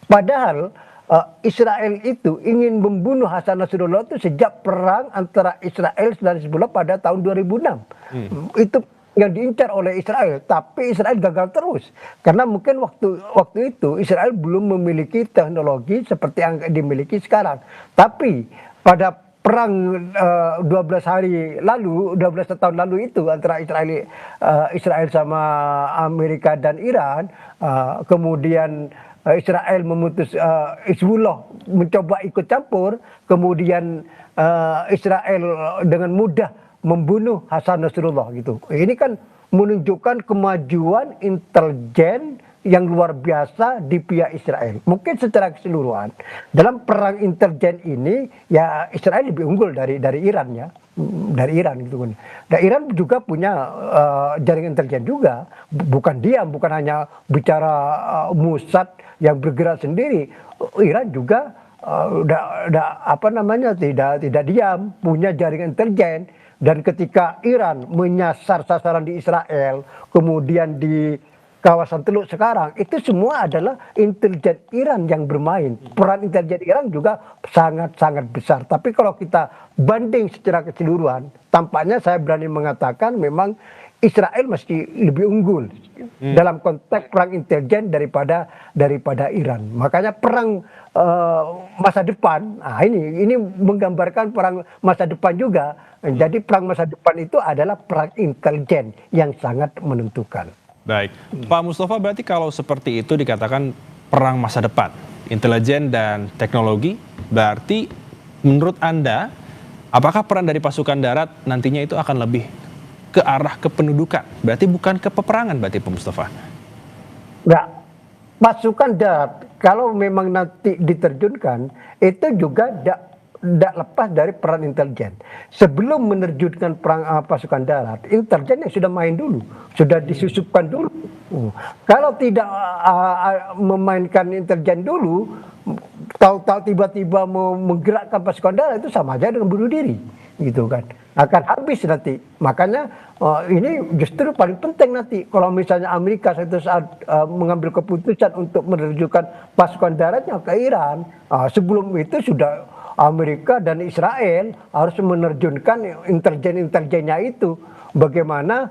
Padahal Israel itu ingin membunuh Hasan Nasrullah itu sejak perang antara Israel dan Hizbullah pada tahun 2006. Itu yang diincar oleh Israel, tapi Israel gagal terus karena mungkin waktu itu Israel belum memiliki teknologi seperti yang dimiliki sekarang. Tapi pada perang 12 tahun lalu itu antara Israel sama Amerika dan Iran, kemudian Israel memutus Hizbullah mencoba ikut campur, kemudian Israel dengan mudah membunuh Hasan Nasrullah gitu. Ini kan menunjukkan kemajuan intelijen yang luar biasa di pihak Israel. Mungkin secara keseluruhan dalam perang intelijen ini ya Israel lebih unggul dari Iran ya. Dari Iran gitu kan. Dan Iran juga punya jaringan intelijen juga, bukan diam, bukan hanya bicara Mossad yang bergerak sendiri. Iran juga tidak diam, punya jaringan intelijen. Dan ketika Iran menyasar sasaran di Israel, kemudian di kawasan Teluk sekarang, itu semua adalah intelijen Iran yang bermain. Peran intelijen Iran juga sangat-sangat besar. Tapi kalau kita banding secara keseluruhan, tampaknya saya berani mengatakan memang Israel mesti lebih unggul dalam konteks perang intelijen daripada Iran. Makanya perang masa depan, ini menggambarkan perang masa depan juga. Jadi perang masa depan itu adalah perang intelijen yang sangat menentukan. Baik, Pak Mustafa, berarti kalau seperti itu dikatakan perang masa depan, intelijen dan teknologi, berarti menurut Anda, apakah peran dari pasukan darat nantinya itu akan lebih ke arah kependudukan? Berarti bukan ke peperangan berarti Pak Mustafa? Enggak, pasukan darat kalau memang nanti diterjunkan, itu juga tidak lepas dari peran intelijen. Sebelum menerjunkan pasukan darat, intelijen yang sudah main dulu, sudah disusupkan dulu. Kalau tidak memainkan intelijen dulu, tahu-tahu tiba-tiba mau menggerakkan pasukan darat, itu sama aja dengan bunuh diri, gitu kan. Akan habis nanti. Makanya ini justru paling penting nanti. Kalau misalnya Amerika suatu saat mengambil keputusan untuk menerjunkan pasukan daratnya ke Iran, sebelum itu sudah Amerika dan Israel harus menerjunkan intelijennya itu. Bagaimana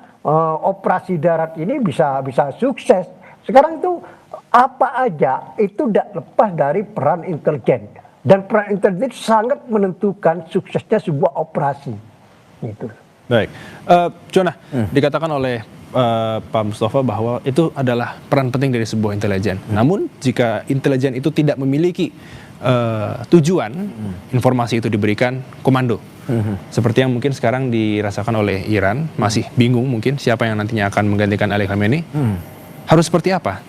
operasi darat ini bisa sukses. Sekarang itu apa aja itu tidak lepas dari peran intelijen. Dan peran intelijen sangat menentukan suksesnya sebuah operasi. Gitu. Baik, Jonah, dikatakan oleh Pak Mustafa bahwa itu adalah peran penting dari sebuah intelijen. Namun jika intelijen itu tidak memiliki tujuan, informasi itu diberikan komando. Seperti yang mungkin sekarang dirasakan oleh Iran, masih bingung mungkin siapa yang nantinya akan menggantikan Ali Khamenei. Harus seperti apa?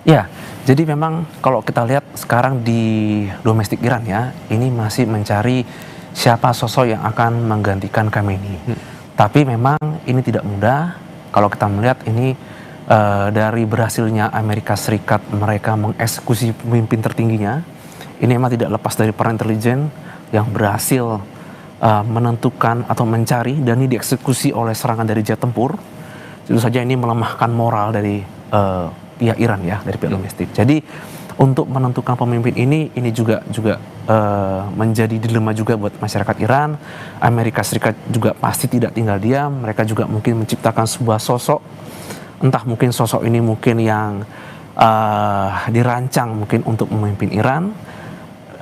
Ya, jadi memang kalau kita lihat sekarang di domestik Iran ya, ini masih mencari siapa sosok yang akan menggantikan Khamenei. Tapi memang ini tidak mudah. Kalau kita melihat ini dari berhasilnya Amerika Serikat mereka mengeksekusi pemimpin tertingginya, ini memang tidak lepas dari peran intelijen yang berhasil menentukan atau mencari, dan ini dieksekusi oleh serangan dari jet tempur. Tentu saja ini melemahkan moral dari pihak Iran ya, dari pihak domestik. Jadi untuk menentukan pemimpin ini juga menjadi dilema juga buat masyarakat Iran. Amerika Serikat juga pasti tidak tinggal diam. Mereka juga mungkin menciptakan sebuah sosok, entah mungkin sosok ini mungkin yang dirancang mungkin untuk memimpin Iran.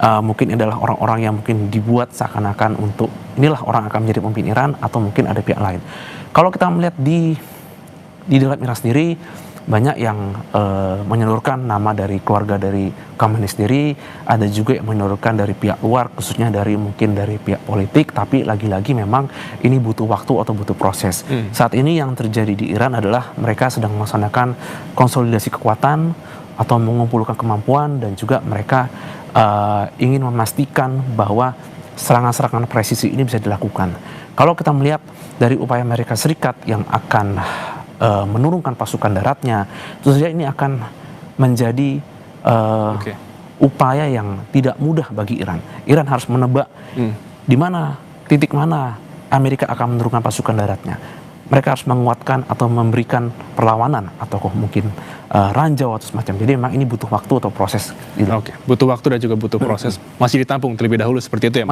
Mungkin adalah orang-orang yang mungkin dibuat seakan-akan untuk inilah orang akan menjadi pemimpin Iran, atau mungkin ada pihak lain. Kalau kita melihat di dalam Iran sendiri, banyak yang menyalurkan nama dari keluarga dari Khamenei sendiri, ada juga yang menyalurkan dari pihak luar, khususnya dari mungkin dari pihak politik, tapi lagi-lagi memang ini butuh waktu atau butuh proses. Saat ini yang terjadi di Iran adalah mereka sedang melaksanakan konsolidasi kekuatan atau mengumpulkan kemampuan, dan juga mereka ingin memastikan bahwa serangan-serangan presisi ini bisa dilakukan. Kalau kita melihat dari upaya Amerika Serikat yang akan menurunkan pasukan daratnya, tentu saja ini akan menjadi upaya yang tidak mudah bagi Iran. Iran harus menebak di mana, titik mana Amerika akan menurunkan pasukan daratnya. Mereka harus menguatkan atau memberikan perlawanan atau mungkin ranjau atau semacam. Jadi memang ini butuh waktu atau proses. Oke, butuh waktu dan juga butuh proses. Masih ditampung terlebih dahulu seperti itu ya, Mas?